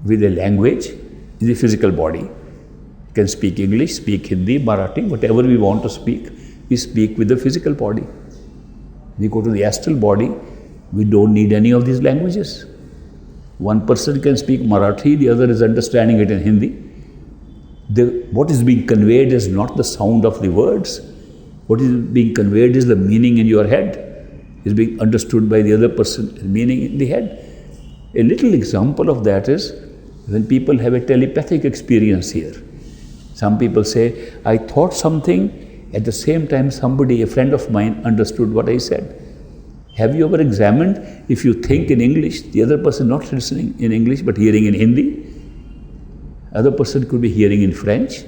Speaker 1: with a language in the physical body. We can speak English, speak Hindi, Marathi, whatever we want to speak, we speak with the physical body. We go to the astral body, we don't need any of these languages. One person can speak Marathi, the other is understanding it in Hindi. What is being conveyed is not the sound of the words. What is being conveyed is the meaning in your head. Is being understood by the other person, meaning in the head. A little example of that is when people have a telepathic experience here. Some people say, I thought something, at the same time somebody, a friend of mine, understood what I said. Have you ever examined if you think in English, the other person not listening in English but hearing in Hindi? Other person could be hearing in French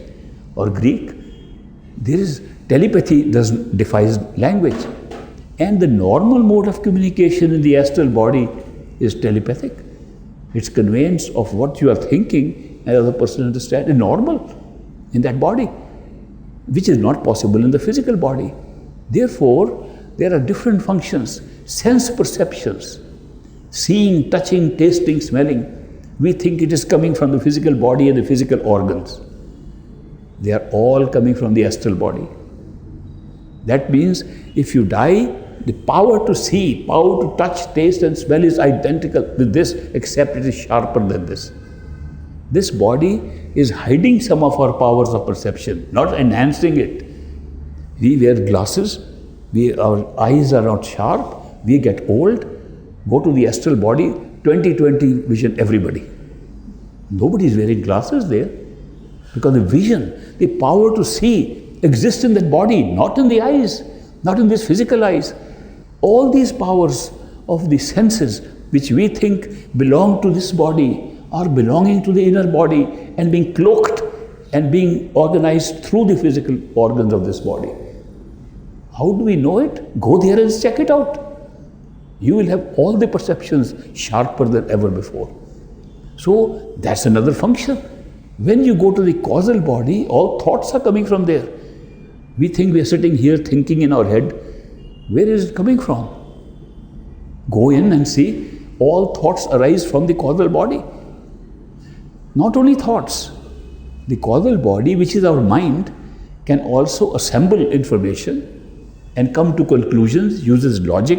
Speaker 1: or Greek. There is telepathy defies language. And the normal mode of communication in the astral body is telepathic. It's conveyance of what you are thinking and the other person understands. It's normal in that body. which is not possible in the physical body. Therefore, there are different functions, sense perceptions, seeing, touching, tasting, smelling. We think it is coming from the physical body and the physical organs. They are all coming from the astral body. That means if you die, the power to see, power to touch, taste and smell is identical with this, except it is sharper than this. This body is hiding some of our powers of perception, not enhancing it. We wear glasses, our eyes are not sharp, we get old, go to the astral body, 20/20 vision everybody. Nobody is wearing glasses there, because the vision, the power to see exists in that body, not in the eyes, not in these physical eyes. All these powers of the senses which we think belong to this body are belonging to the inner body and being cloaked and being organized through the physical organs of this body. How do we know it? Go there and check it out. You will have all the perceptions sharper than ever before. So that's another function. When you go to the causal body, all thoughts are coming from there. We think we are sitting here thinking in our head. Where is it coming from? Go in and see. All thoughts arise from the causal body. Not only thoughts. The causal body, which is our mind, can also assemble information and come to conclusions, uses logic.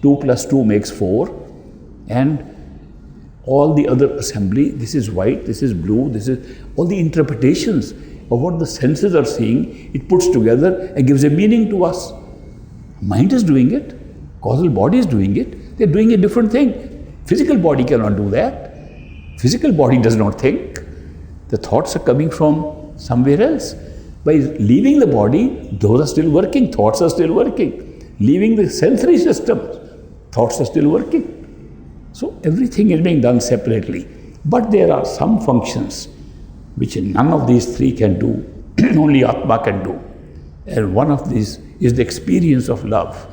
Speaker 1: 2 + 2 makes 4. And all the other assembly, this is white, this is blue, this is all the interpretations of what the senses are seeing, it puts together and gives a meaning to us. Mind is doing it, causal body is doing it, they're doing a different thing. Physical body cannot do that. Physical body does not think. The thoughts are coming from somewhere else. By leaving the body, those are still working, thoughts are still working. Leaving the sensory system, thoughts are still working. So everything is being done separately. But there are some functions which none of these three can do, only Atma can do. And one of these is the experience of love,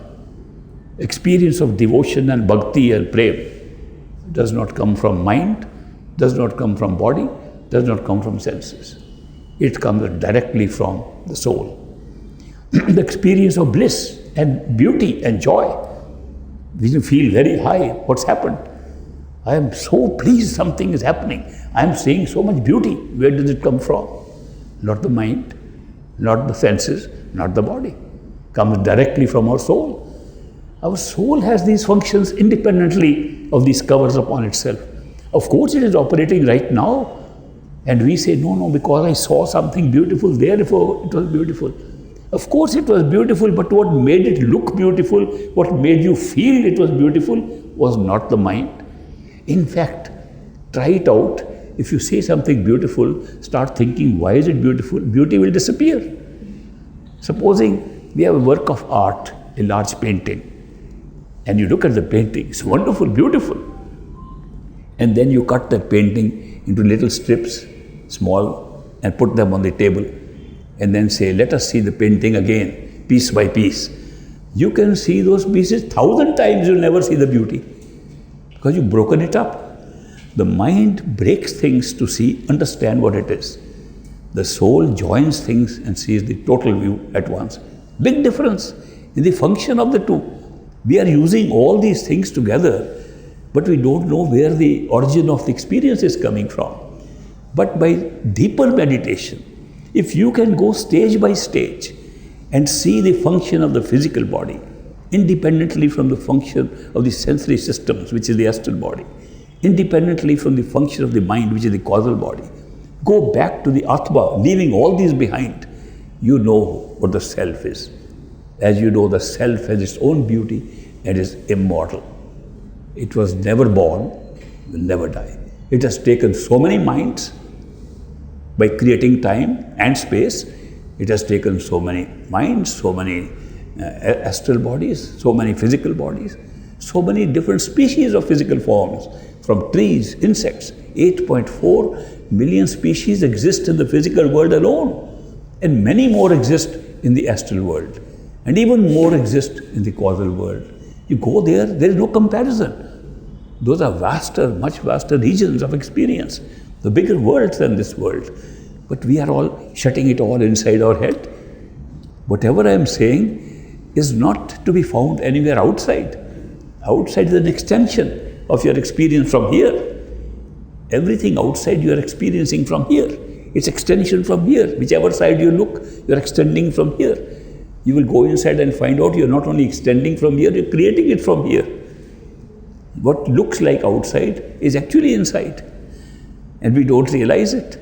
Speaker 1: experience of devotion and bhakti and prem. It does not come from mind, does not come from body, does not come from senses. It comes directly from the soul. The experience of bliss and beauty and joy. We feel very high. What's happened? I am so pleased something is happening. I am seeing so much beauty. Where does it come from? Not the mind, not the senses, not the body. It comes directly from our soul. Our soul has these functions independently of these covers upon itself. Of course it is operating right now. And we say, no, because I saw something beautiful, therefore it was beautiful. Of course it was beautiful, but what made it look beautiful, what made you feel it was beautiful, was not the mind. In fact, try it out. If you see something beautiful, start thinking, why is it beautiful? Beauty will disappear. Supposing we have a work of art, a large painting, and you look at the painting, it's wonderful, beautiful. And then you cut that painting into little strips, small, and put them on the table, and then say, let us see the painting again, piece by piece. You can see those pieces 1,000 times, you'll never see the beauty, because you've broken it up. The mind breaks things to see, understand what it is. The soul joins things and sees the total view at once. Big difference in the function of the two. We are using all these things together, but we don't know where the origin of the experience is coming from. But by deeper meditation, if you can go stage by stage and see the function of the physical body, independently from the function of the sensory systems, which is the astral body, independently from the function of the mind, which is the causal body, go back to the Atma, leaving all these behind, you know what the self is. As you know, the self has its own beauty and is immortal. It was never born, will never die. It has taken so many minds by creating time and space. It has taken so many minds, so many astral bodies, so many physical bodies, so many different species of physical forms, from trees, insects. 8.4 million species exist in the physical world alone, and many more exist in the astral world, and even more exist in the causal world. You go there, there is no comparison. Those are vaster, much vaster regions of experience, the bigger worlds than this world. But we are all shutting it all inside our head. Whatever I am saying is not to be found anywhere outside. Outside is an extension of your experience from here. Everything outside you are experiencing from here. It's extension from here. Whichever side you look, you're extending from here. You will go inside and find out you're not only extending from here, you're creating it from here. What looks like outside is actually inside. And we don't realize it.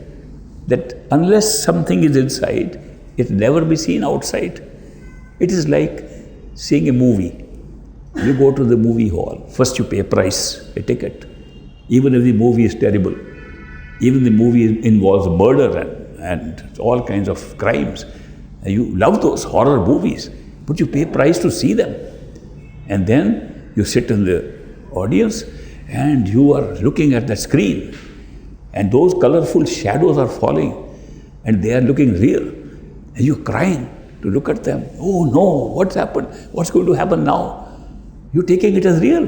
Speaker 1: That unless something is inside, it will never be seen outside. It is like seeing a movie. You go to the movie hall. First you pay a price, a ticket. Even if the movie is terrible, even the movie involves murder and all kinds of crimes. You love those horror movies, but you pay a price to see them. And then you sit in the audience and you are looking at the screen. And those colorful shadows are falling and they are looking real. And you're crying to look at them. Oh no, what's happened? What's going to happen now? You're taking it as real.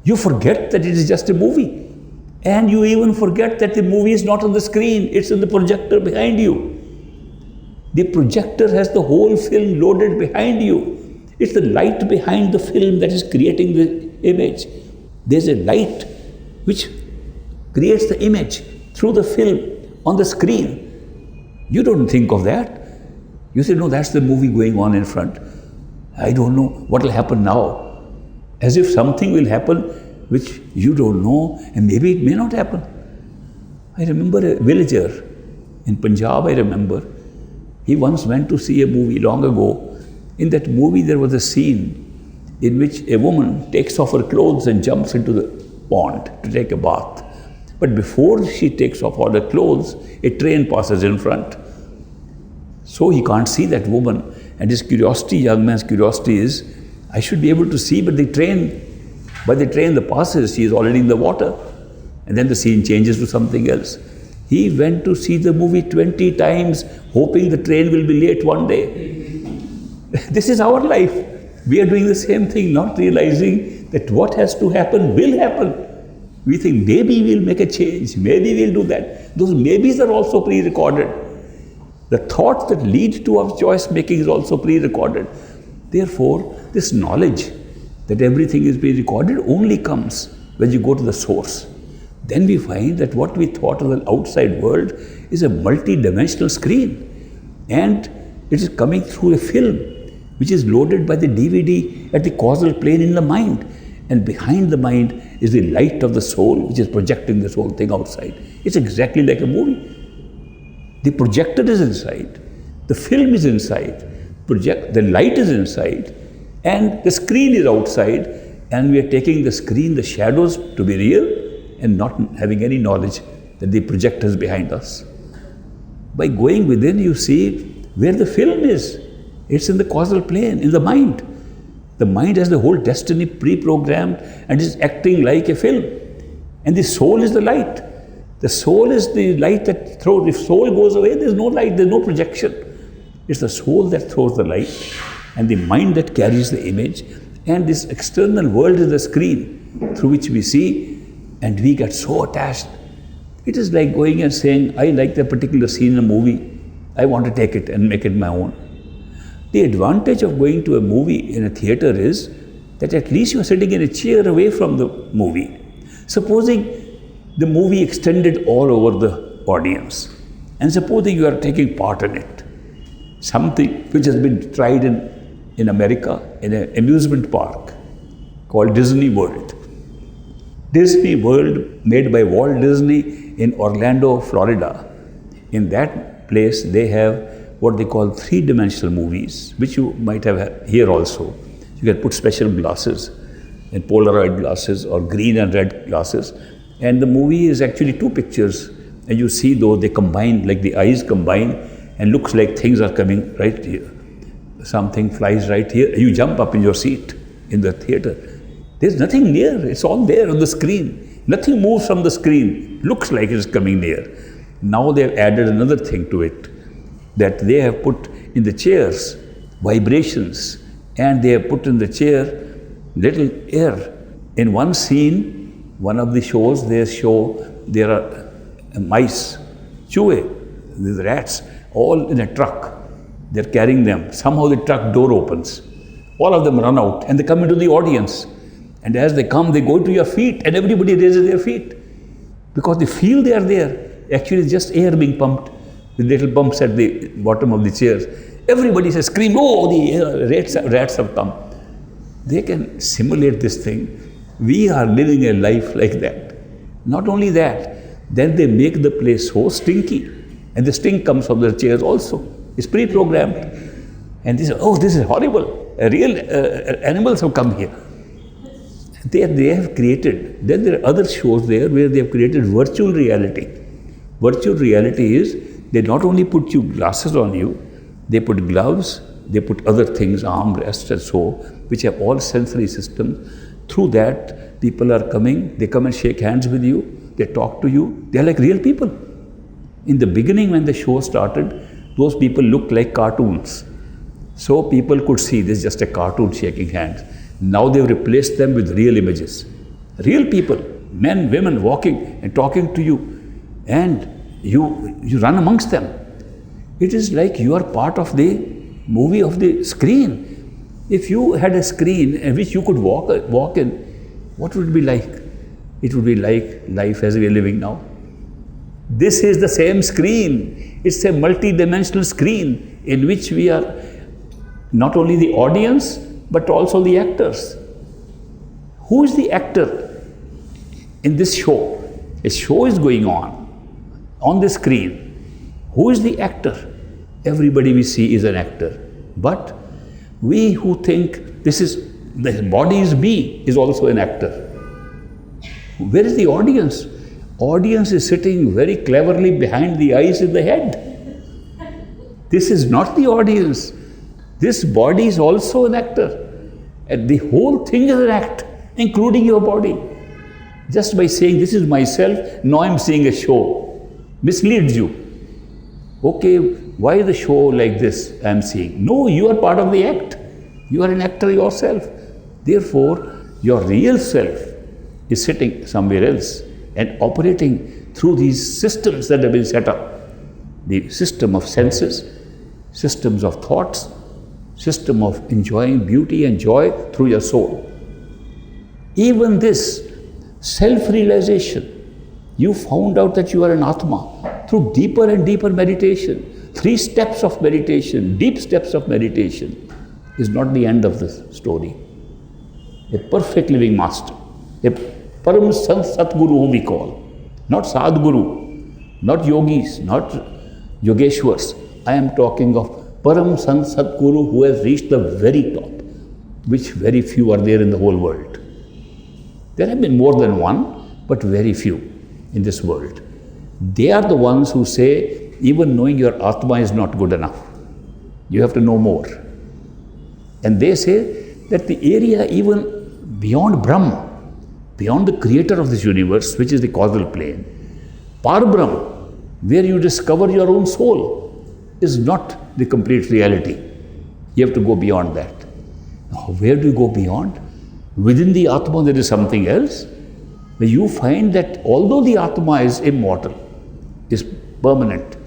Speaker 1: You forget that it is just a movie. And you even forget that the movie is not on the screen, it's in the projector behind you. The projector has the whole film loaded behind you. It's the light behind the film that is creating the image. There's a light which creates the image through the film on the screen. You don't think of that. You say, no, that's the movie going on in front. I don't know what will happen now. As if something will happen which you don't know, and maybe it may not happen. I remember a villager in Punjab, he once went to see a movie long ago. In that movie there was a scene in which a woman takes off her clothes and jumps into the pond to take a bath. But before she takes off all her clothes, a train passes in front. So he can't see that woman, and his curiosity, young man's curiosity is, I should be able to see, but by the train that passes, she is already in the water. And then the scene changes to something else. He went to see the movie 20 times, hoping the train will be late one day. This is our life. We are doing the same thing, not realizing that what has to happen will happen. We think maybe we'll make a change, maybe we'll do that. Those maybes are also pre-recorded. The thoughts that lead to our choice making is also pre-recorded. Therefore, this knowledge that everything is pre-recorded only comes when you go to the source. Then we find that what we thought of the outside world is a multi-dimensional screen. And it is coming through a film which is loaded by the DVD at the causal plane in the mind. And behind the mind is the light of the soul which is projecting this whole thing outside. It's exactly like a movie. The projector is inside, the film is inside, the light is inside, and the screen is outside, and we are taking the screen, the shadows to be real, and not having any knowledge that the projector is behind us. By going within, you see where the film is. It's in the causal plane, in the mind. The mind has the whole destiny pre-programmed and is acting like a film. And the soul is the light. The soul is the light that throws. If soul goes away, there's no light, there's no projection. It's the soul that throws the light and the mind that carries the image. And this external world is the screen through which we see, and we get so attached. It is like going and saying, I like that particular scene in a movie. I want to take it and make it my own. The advantage of going to a movie in a theater is that at least you are sitting in a chair away from the movie. Supposing the movie extended all over the audience, and supposing you are taking part in it, something which has been tried in America in an amusement park called Disney World. Disney World, made by Walt Disney in Orlando, Florida. In that place, they have what they call three-dimensional movies, which you might have here also. You can put special glasses, and Polaroid glasses or green and red glasses. And the movie is actually two pictures, and you see though they combine, like the eyes combine, and looks like things are coming right here. Something flies right here, you jump up in your seat in the theater. There's nothing near, it's all there on the screen. Nothing moves from the screen, looks like it's coming near. Now they've added another thing to it, that they have put in the chairs vibrations, and they have put in the chair little air. In one scene, one of the shows, there are mice, chue, these rats, all in a truck. They're carrying them. Somehow the truck door opens. All of them run out and they come into the audience. And as they come, they go to your feet and everybody raises their feet. Because they feel they are there. Actually, it's just air being pumped with little bumps at the bottom of the chairs. Everybody says, scream, oh, the rats have come. They can simulate this thing. We are living a life like that. Not only that, then they make the place so stinky. And the stink comes from their chairs also. It's pre-programmed. And they say, oh, this is horrible. Real animals have come here. They have created. Then there are other shows there where they have created virtual reality. Virtual reality is, they not only put you glasses on you, they put gloves, they put other things, armrests and so, which have all sensory systems. Through that, people are coming, they come and shake hands with you, they talk to you, they are like real people. In the beginning when the show started, those people looked like cartoons. So people could see this is just a cartoon shaking hands. Now they've replaced them with real images. Real people, men, women walking and talking to you, and you run amongst them. It is like you are part of the movie of the screen. If you had a screen in which you could walk in, what would it be like? It would be like life as we are living now. This is the same screen. It's a multi-dimensional screen in which we are not only the audience, but also the actors. Who is the actor in this show? A show is going on the screen. Who is the actor? Everybody we see is an actor. But we who think this is, the body is me, is also an actor. Where is the audience? Audience is sitting very cleverly behind the eyes in the head. This is not the audience. This body is also an actor. And the whole thing is an act, including your body. Just by saying this is myself, now I'm seeing a show, misleads you. Okay, why the show like this I'm seeing? No, you are part of the act. You are an actor yourself. Therefore, your real self is sitting somewhere else and operating through these systems that have been set up. The system of senses, systems of thoughts, system of enjoying beauty and joy through your soul. Even this self-realization, you found out that you are an Atma through deeper and deeper meditation. 3 steps of meditation, deep steps of meditation, is not the end of the story. A perfect living master, a Param Sant Satguru whom we call, not Sadguru, not yogis, not yogeshwars. I am talking of Param Sant Satguru who has reached the very top, which very few are there in the whole world. There have been more than one, but very few in this world. They are the ones who say, even knowing your Atma is not good enough. You have to know more. And they say that the area even beyond Brahma, beyond the creator of this universe, which is the causal plane, Parbrahm, where you discover your own soul, is not the complete reality. You have to go beyond that. Now, where do you go beyond? Within the Atma there is something else. Where you find that although the Atma is immortal, is permanent,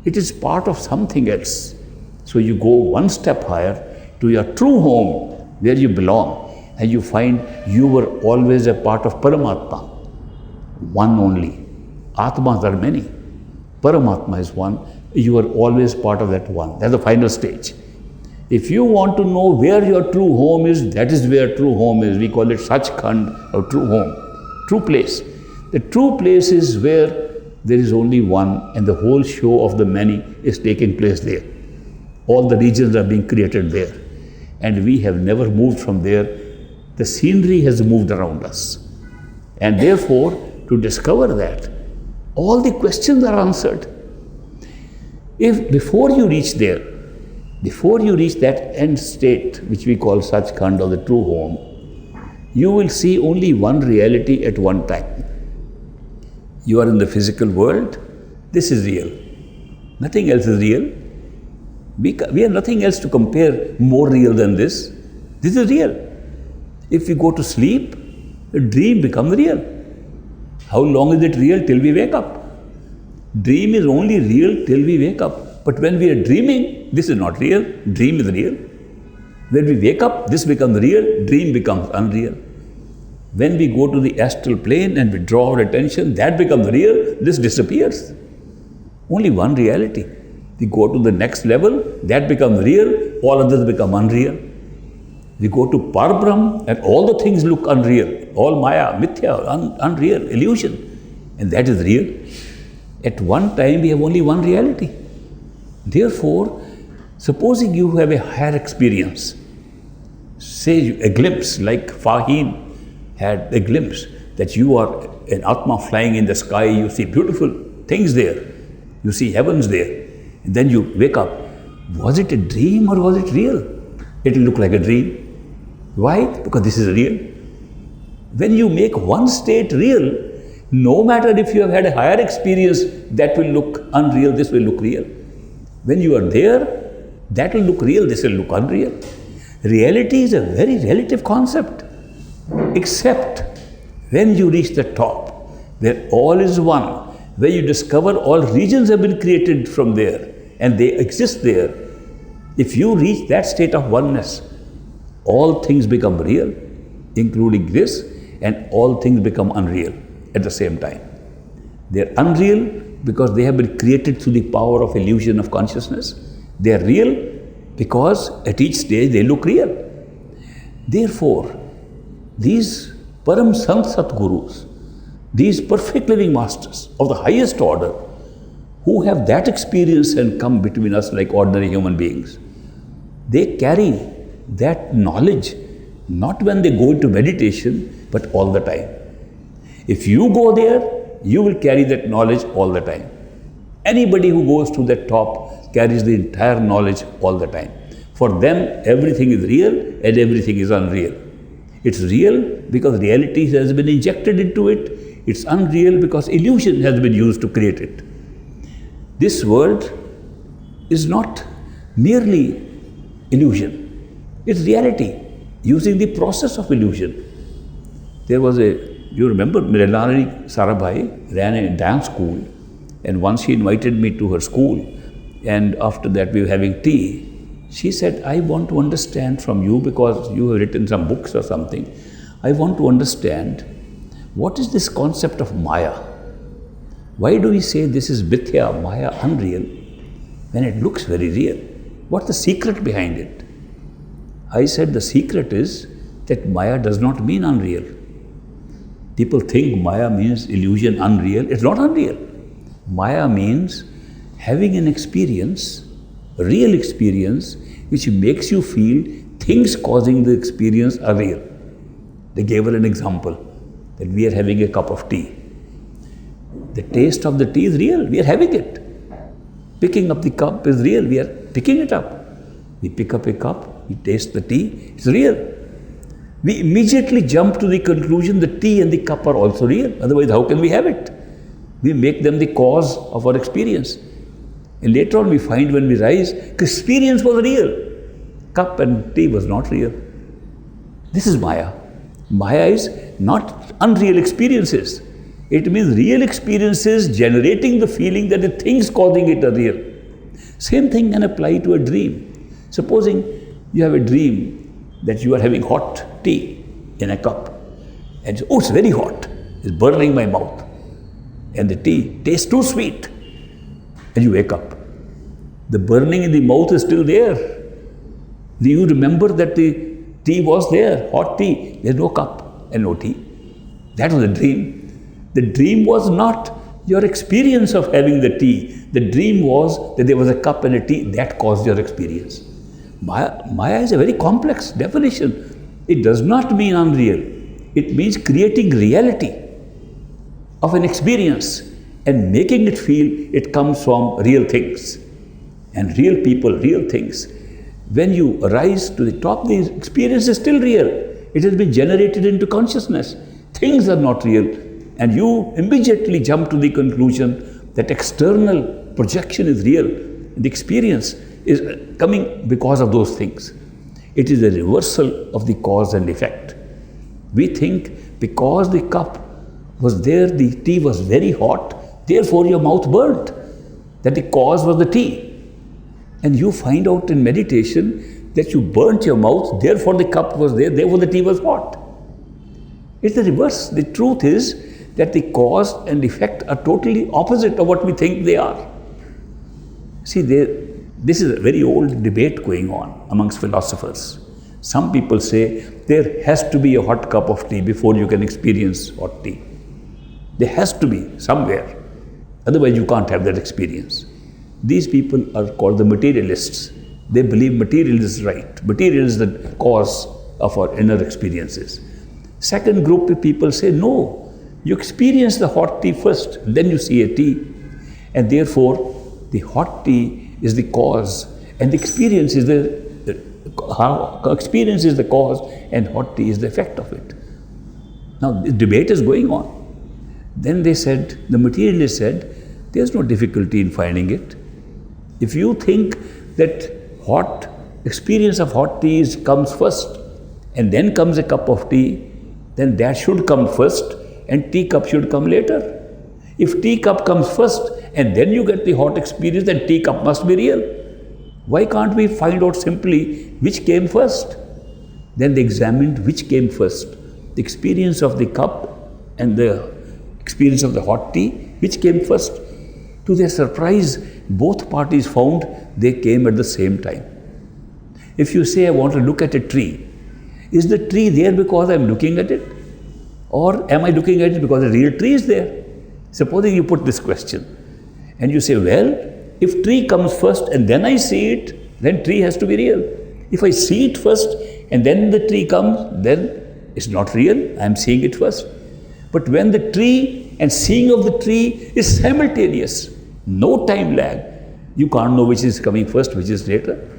Speaker 1: it is part of something else. So you go one step higher to your true home, where you belong, and you find you were always a part of Paramatma, one only. Atmas are many. Paramatma is one. You are always part of that one. That's the final stage. If you want to know where your true home is, that is where true home is. We call it Sachkhand, or true home, true place. The true place is where there is only one, and the whole show of the many is taking place there. All the regions are being created there. And we have never moved from there. The scenery has moved around us. And therefore, to discover that, all the questions are answered. If before you reach there, before you reach that end state, which we call Sachkhand or the true home, you will see only one reality at one time. You are in the physical world, this is real. Nothing else is real. We have nothing else to compare more real than this. This is real. If we go to sleep, the dream becomes real. How long is it real? Till we wake up. Dream is only real till we wake up. But when we are dreaming, this is not real, dream is real. When we wake up, this becomes real, dream becomes unreal. When we go to the astral plane and we draw our attention, that becomes real, this disappears. Only one reality. We go to the next level, that becomes real, all others become unreal. We go to Parbrahm and all the things look unreal, all Maya, Mithya, unreal, illusion, and that is real. At one time we have only one reality. Therefore, supposing you have a higher experience, say a glimpse like Fahim had a glimpse that you are an Atma flying in the sky, you see beautiful things there, you see heavens there, and then you wake up. Was it a dream or was it real? It will look like a dream. Why? Because this is real. When you make one state real, no matter if you have had a higher experience, that will look unreal, this will look real. When you are there, that will look real, this will look unreal. Reality is a very relative concept, except when you reach the top, where all is one, where you discover all regions have been created from there and they exist there. If you reach that state of oneness, all things become real, including this, and all things become unreal at the same time. They are unreal because they have been created through the power of illusion of consciousness. They are real because at each stage they look real. Therefore, these Param Sant Satgurus, these perfect living masters of the highest order, who have that experience and come between us like ordinary human beings, they carry that knowledge not when they go into meditation, but all the time. If you go there, you will carry that knowledge all the time. Anybody who goes to the top carries the entire knowledge all the time. For them, everything is real and everything is unreal. It's real because reality has been injected into it. It's unreal because illusion has been used to create it. This world is not merely illusion. It's reality using the process of illusion. There was you remember Mrilalani Sarabhai ran a dance school, and once she invited me to her school, and after that we were having tea. She said, I want to understand from you, because you have written some books or something, I want to understand what is this concept of Maya? Why do we say this is Mithya, Maya, unreal, when it looks very real? What's the secret behind it? I said the secret is that Maya does not mean unreal. People think Maya means illusion, unreal. It's not unreal. Maya means having an experience, a real experience, which makes you feel things causing the experience are real. They gave her an example that we are having a cup of tea. The taste of the tea is real. We are having it. Picking up the cup is real. We are picking it up. We pick up a cup, we taste the tea, it's real. We immediately jump to the conclusion the tea and the cup are also real. Otherwise, how can we have it? We make them the cause of our experience. And later on we find when we rise, experience was real. Cup and tea was not real. This is Maya. Maya is not unreal experiences. It means real experiences generating the feeling that the things causing it are real. Same thing can apply to a dream. Supposing you have a dream that you are having hot tea in a cup, and oh, it's very hot, it's burning my mouth, and the tea tastes too sweet, and you wake up. The burning in the mouth is still there. Do you remember that the tea was there, hot tea? There's no cup and no tea. That was a dream. The dream was not your experience of having the tea. The dream was that there was a cup and a tea that caused your experience. Maya is a very complex definition. It does not mean unreal. It means creating reality of an experience and making it feel it comes from real things and real people, real things. When you rise to the top, the experience is still real. It has been generated into consciousness. Things are not real, and you immediately jump to the conclusion that external projection is real. The experience is coming because of those things. It is a reversal of the cause and effect. We think because the cup was there, the tea was very hot, therefore your mouth burnt, that the cause was the tea. And you find out in meditation that you burnt your mouth, therefore the cup was there, therefore the tea was hot. It's the reverse. The truth is that the cause and effect are totally opposite of what we think they are. See, this is a very old debate going on amongst philosophers. Some people say there has to be a hot cup of tea before you can experience hot tea. There has to be somewhere. Otherwise, you can't have that experience. These people are called the materialists. They believe material is right. Material is the cause of our inner experiences. Second group of people say, no, you experience the hot tea first, then you see a tea. And therefore, the hot tea is the cause, and the experience is experience is the cause, and hot tea is the effect of it. Now, the debate is going on. Then they said, the materialist said, there's no difficulty in finding it. If you think that experience of hot tea comes first, and then comes a cup of tea, then that should come first, and teacup should come later. If teacup comes first, and then you get the hot experience, then teacup must be real. Why can't we find out simply which came first? Then they examined which came first, the experience of the cup and the experience of the hot tea, which came first. To their surprise, both parties found they came at the same time. If you say, I want to look at a tree, is the tree there because I'm looking at it? Or am I looking at it because a real tree is there? Supposing you put this question, and you say, well, if tree comes first and then I see it, then tree has to be real. If I see it first and then the tree comes, then it's not real, I'm seeing it first. But when the tree and seeing of the tree is simultaneous, no time lag, you can't know which is coming first, which is later.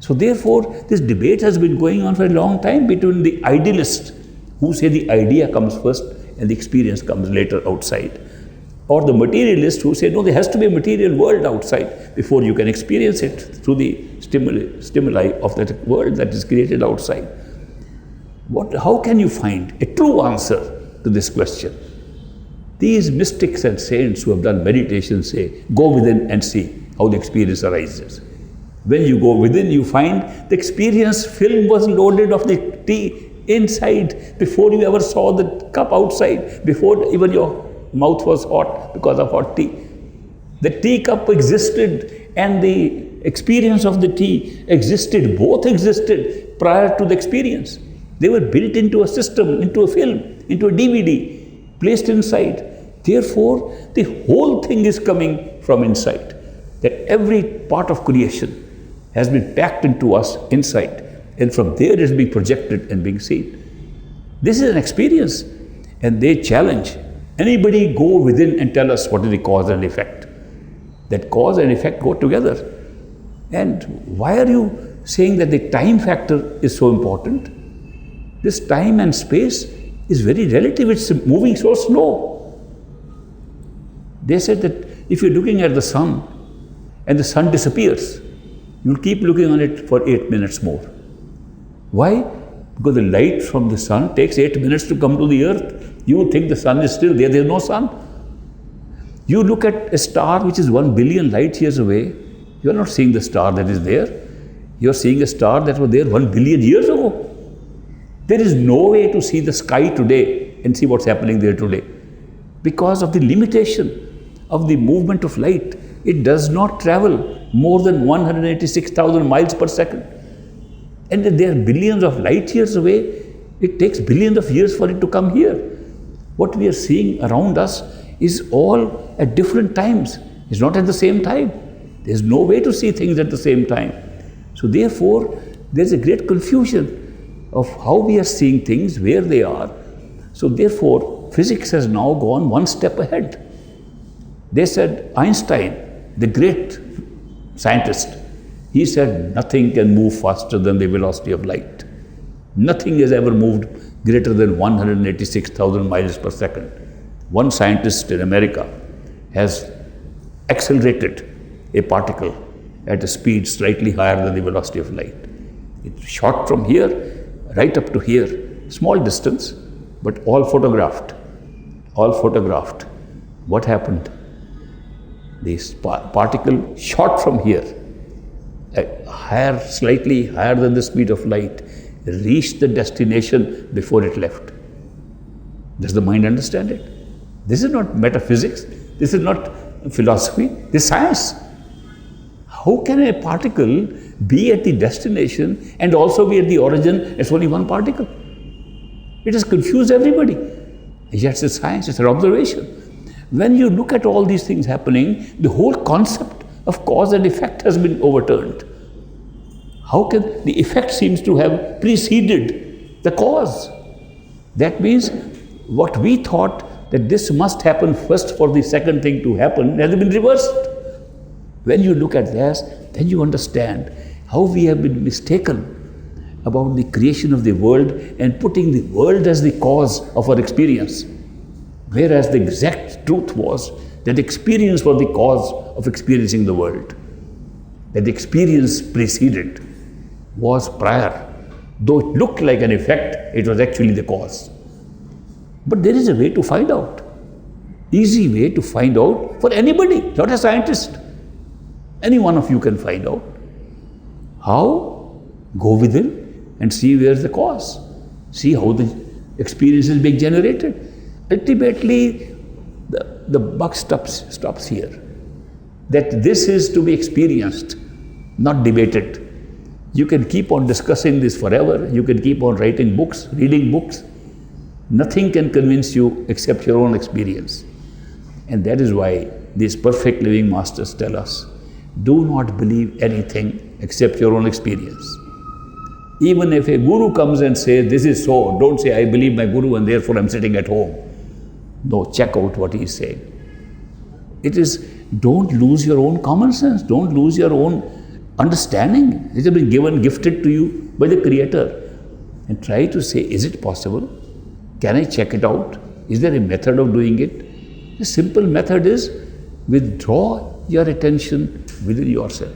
Speaker 1: So therefore, this debate has been going on for a long time between the idealists who say the idea comes first and the experience comes later outside, or the materialists who say, no, there has to be a material world outside before you can experience it through the stimuli of that world that is created outside. How can you find a true answer to this question? These mystics and saints who have done meditation say, go within and see how the experience arises. When you go within, you find the experience film was loaded of the tea inside before you ever saw the cup outside, before even your mouth was hot because of hot tea. The teacup existed and the experience of the tea existed, both existed prior to the experience. They were built into a system, into a film, into a DVD, placed inside. Therefore, the whole thing is coming from inside. That every part of creation has been packed into us inside, and from there it is being projected and being seen. This is an experience, and they challenge anybody, go within and tell us what is the cause and effect. That cause and effect go together. And why are you saying that the time factor is so important? This time and space is very relative, it's moving so slow. They said that if you're looking at the sun and the sun disappears, you'll keep looking on it for 8 minutes more. Why? Because the light from the sun takes 8 minutes to come to the earth. You think the sun is still there, there's no sun. You look at a star which is 1 billion light years away, you're not seeing the star that is there. You're seeing a star that was there 1 billion years ago. There is no way to see the sky today and see what's happening there today. Because of the limitation of the movement of light, it does not travel more than 186,000 miles per second. And there are billions of light years away. It takes billions of years for it to come here. What we are seeing around us is all at different times. It's not at the same time. There's no way to see things at the same time. So therefore, there's a great confusion of how we are seeing things, where they are. So therefore, physics has now gone one step ahead. They said, Einstein, the great scientist, he said nothing can move faster than the velocity of light. Nothing has ever moved greater than 186,000 miles per second. One scientist in America has accelerated a particle at a speed slightly higher than the velocity of light. It shot from here right up to here, small distance, but all photographed. All photographed. What happened? This particle shot from here higher, slightly higher than the speed of light, reached the destination before it left. Does the mind understand it? This is not metaphysics. This is not philosophy. This is science. How can a particle be at the destination and also be at the origin? It's only one particle. It has confused everybody. Yet it's science, it's an observation. When you look at all these things happening, the whole concept of cause and effect has been overturned. How can the effect seems to have preceded the cause? That means what we thought that this must happen first for the second thing to happen has been reversed. When you look at this, then you understand how we have been mistaken about the creation of the world and putting the world as the cause of our experience. Whereas the exact truth was that experience was the cause of experiencing the world. That the experience preceded, was prior. Though it looked like an effect, it was actually the cause. But there is a way to find out. Easy way to find out for anybody, not a scientist. Any one of you can find out. How? Go within and see where's the cause. See how the experience is being generated. Ultimately, the buck stops here. That this is to be experienced, not debated. You can keep on discussing this forever. You can keep on writing books, reading books. Nothing can convince you except your own experience. And that is why these perfect living masters tell us, do not believe anything except your own experience. Even if a guru comes and says, this is so, don't say, I believe my guru and therefore I'm sitting at home. No, check out what he is saying. It is, don't lose your own common sense, don't lose your own understanding. It has been given, gifted to you by the Creator. And try to say, is it possible? Can I check it out? Is there a method of doing it? The simple method is withdraw your attention within yourself.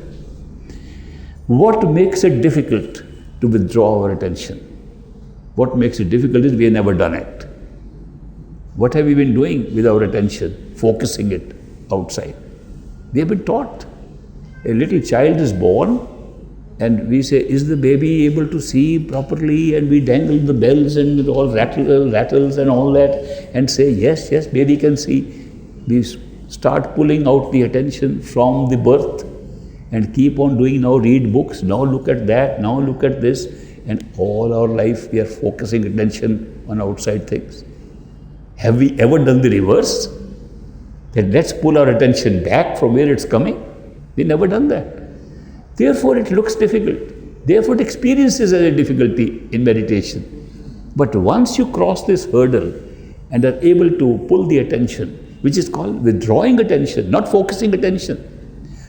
Speaker 1: What makes it difficult to withdraw our attention? What makes it difficult is we have never done it. What have we been doing with our attention? Focusing it outside. We have been taught. A little child is born and we say, is the baby able to see properly? And we dangle the bells and it all rattles and all that and say, yes, yes, baby can see. We start pulling out the attention from the birth and keep on doing, now read books, now look at that, now look at this. And all our life we are focusing attention on outside things. Have we ever done the reverse? That let's pull our attention back from where it's coming? We never done that. Therefore, it looks difficult. Therefore, it experiences as a difficulty in meditation. But once you cross this hurdle and are able to pull the attention, which is called withdrawing attention, not focusing attention.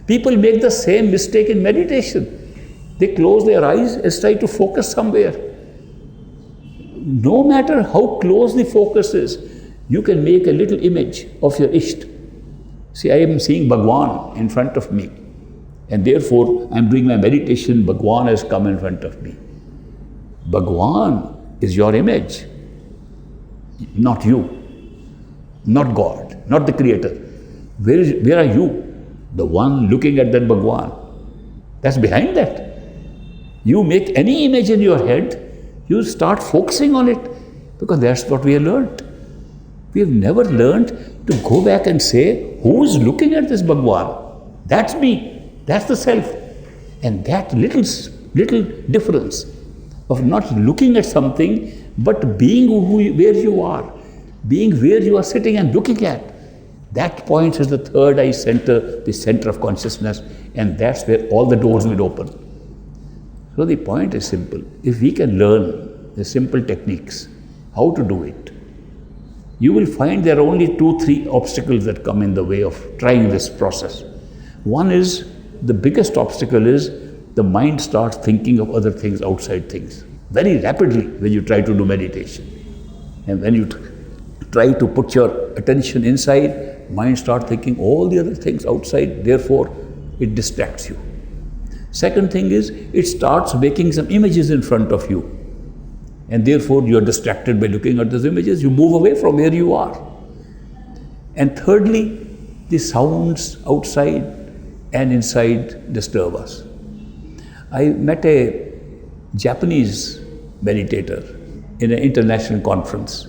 Speaker 1: People make the same mistake in meditation. They close their eyes and try to focus somewhere. No matter how close the focus is, you can make a little image of your Isht. See, I am seeing Bhagwan in front of me. And therefore, I am doing my meditation, Bhagwan has come in front of me. Bhagwan is your image, not you, not God, not the Creator. Where are you? The one looking at that Bhagwan. That's behind that. You make any image in your head, you start focusing on it, because that's what we have learned. We have never learned to go back and say, who is looking at this Bhagwan? That's me. That's the self. And that little difference of not looking at something, but being where you are, being where you are sitting and looking at, that point is the third eye center, the center of consciousness, and that's where all the doors will open. So the point is simple. If we can learn the simple techniques, how to do it, you will find there are only 2-3 obstacles that come in the way of trying this process. One is, the biggest obstacle is the mind starts thinking of other things, outside things, very rapidly when you try to do meditation. And when you try to put your attention inside, mind starts thinking all the other things outside, therefore it distracts you. Second thing is, it starts making some images in front of you. And therefore you are distracted by looking at those images, you move away from where you are. And thirdly, the sounds outside and inside disturb us. I met a Japanese meditator in an international conference,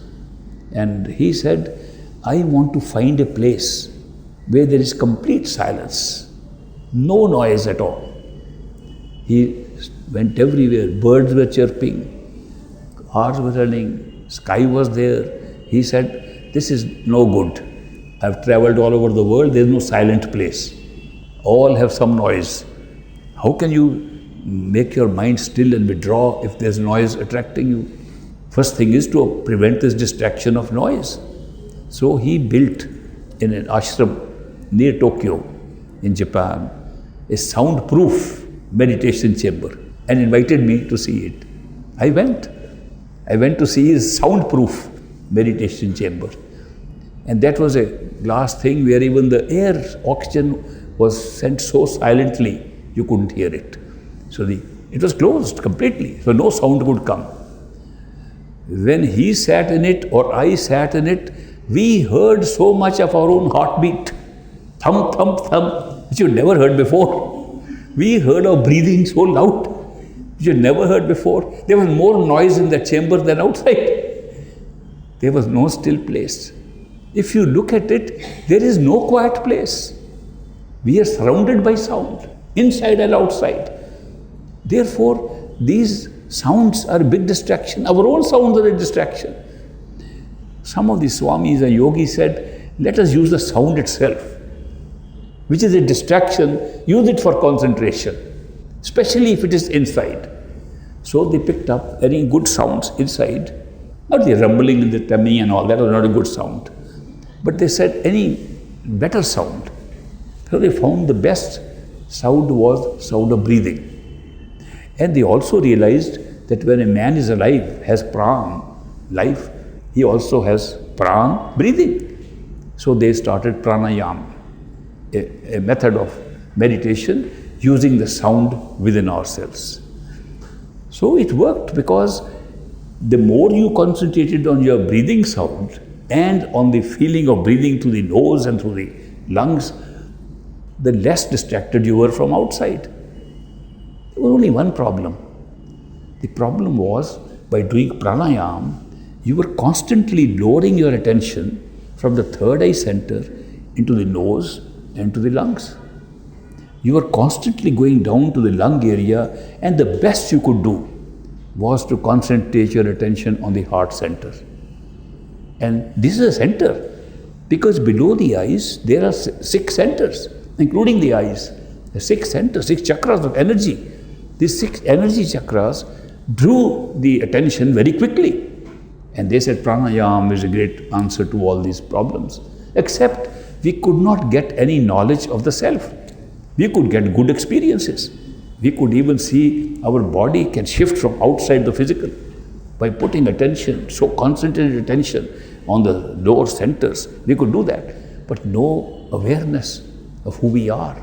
Speaker 1: and he said, I want to find a place where there is complete silence, no noise at all. He went everywhere, birds were chirping, cars were running, sky was there. He said, this is no good. I've traveled all over the world, there's no silent place. All have some noise. How can you make your mind still and withdraw if there's noise attracting you? First thing is to prevent this distraction of noise. So he built in an ashram near Tokyo in Japan a soundproof meditation chamber and invited me to see it. I went to see his soundproof meditation chamber. And that was a glass thing where even the air, oxygen was sent so silently you couldn't hear it. So it was closed completely, so no sound could come. When he sat in it or I sat in it, we heard so much of our own heartbeat. Thump, thump, thump, which you never heard before. We heard our breathing so loud, which you never heard before. There was more noise in that chamber than outside. There was no still place. If you look at it, there is no quiet place. We are surrounded by sound, inside and outside. Therefore, these sounds are a big distraction. Our own sounds are a distraction. Some of the Swamis and yogis said, let us use the sound itself, which is a distraction. Use it for concentration, especially if it is inside. So they picked up any good sounds inside, not the rumbling and the tummy and all, that was not a good sound. But they said any better sound. So they found the best sound was sound of breathing. And they also realized that when a man is alive, has pran, life, he also has pran, breathing. So they started pranayam, a method of meditation using the sound within ourselves. So it worked because the more you concentrated on your breathing sound and on the feeling of breathing through the nose and through the lungs, the less distracted you were from outside. There was only one problem. The problem was, by doing pranayam, you were constantly lowering your attention from the third eye center into the nose and to the lungs. You were constantly going down to the lung area, and the best you could do was to concentrate your attention on the heart center. And this is a center, because below the eyes there are 6 centers, including the eyes. The 6 centers, 6 chakras of energy. These 6 energy chakras drew the attention very quickly. And they said pranayam is a great answer to all these problems. Except we could not get any knowledge of the self. We could get good experiences. We could even see our body can shift from outside the physical by putting attention, so concentrated attention on the lower centers. We could do that, but no awareness of who we are,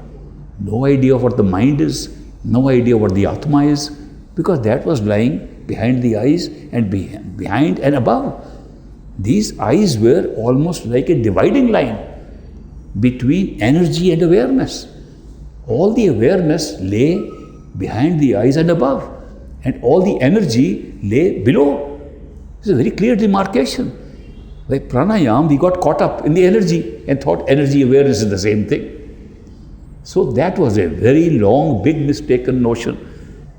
Speaker 1: no idea what the mind is, no idea what the Atma is, because that was lying behind the eyes and behind and above. These eyes were almost like a dividing line between energy and awareness. All the awareness lay behind the eyes and above, and all the energy lay below. It's a very clear demarcation. By pranayam, we got caught up in the energy and thought energy awareness is the same thing. So that was a very long, big mistaken notion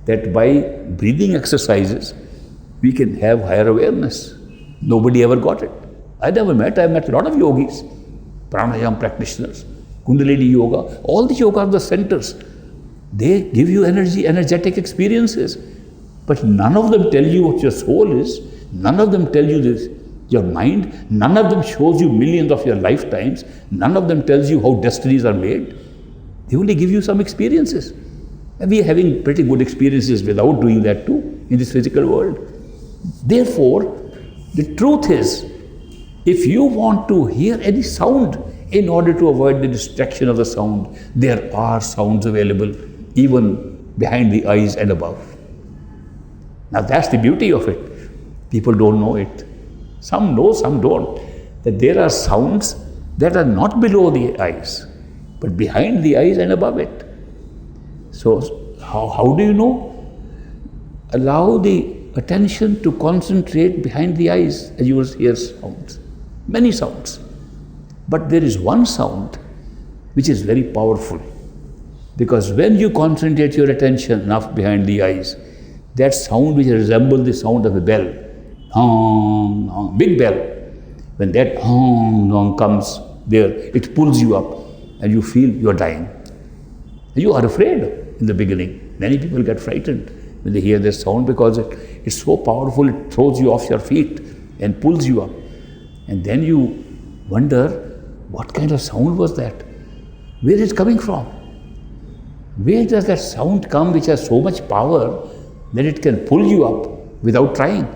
Speaker 1: that by breathing exercises, we can have higher awareness. Nobody ever got it. I met a lot of yogis, pranayam practitioners, Kundalini yoga, all the yoga are the centers. They give you energetic experiences. But none of them tell you what your soul is. None of them tell you this, your mind. None of them shows you millions of your lifetimes. None of them tells you how destinies are made. They only give you some experiences. And we are having pretty good experiences without doing that too in this physical world. Therefore, the truth is, if you want to hear any sound, in order to avoid the distraction of the sound, there are sounds available even behind the eyes and above. Now that's the beauty of it. People don't know it. Some know, some don't. That there are sounds that are not below the eyes, but behind the eyes and above it. So How do you know? Allow the attention to concentrate behind the eyes and you will hear sounds, many sounds. But there is one sound which is very powerful, because when you concentrate your attention enough behind the eyes, that sound which resembles the sound of a bell, hong, hong, big bell, when that hong, hong comes there, it pulls you up and you feel you are dying. You are afraid in the beginning. Many people get frightened when they hear this sound because it's so powerful, it throws you off your feet and pulls you up. And then you wonder, what kind of sound was that? Where is it coming from? Where does that sound come which has so much power that it can pull you up without trying?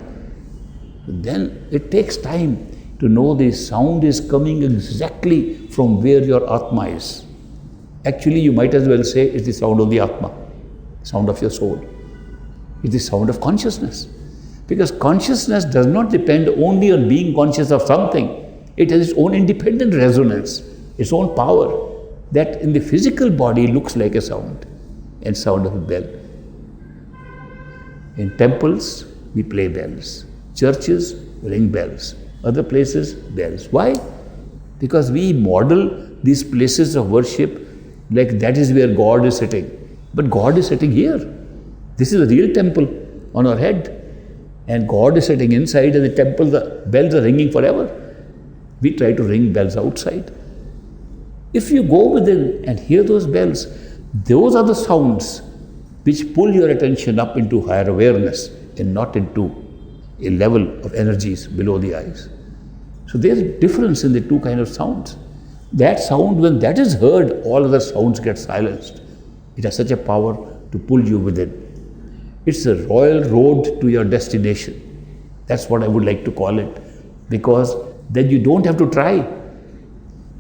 Speaker 1: Then it takes time to know the sound is coming exactly from where your Atma is. Actually, you might as well say it's the sound of the Atma, sound of your soul. It's the sound of consciousness. Because consciousness does not depend only on being conscious of something. It has its own independent resonance, its own power, that in the physical body looks like a sound, and sound of a bell. In temples, we play bells. Churches ring bells. Other places, bells. Why? Because we model these places of worship like that is where God is sitting. But God is sitting here. This is a real temple on our head. And God is sitting inside, and the temple, the bells are ringing forever. We try to ring bells outside. If you go within and hear those bells, those are the sounds which pull your attention up into higher awareness and not into a level of energies below the eyes. So there's a difference in the two kinds of sounds. That sound, when that is heard, all other sounds get silenced. It has such a power to pull you within. It's a royal road to your destination. That's what I would like to call it, because then you don't have to try.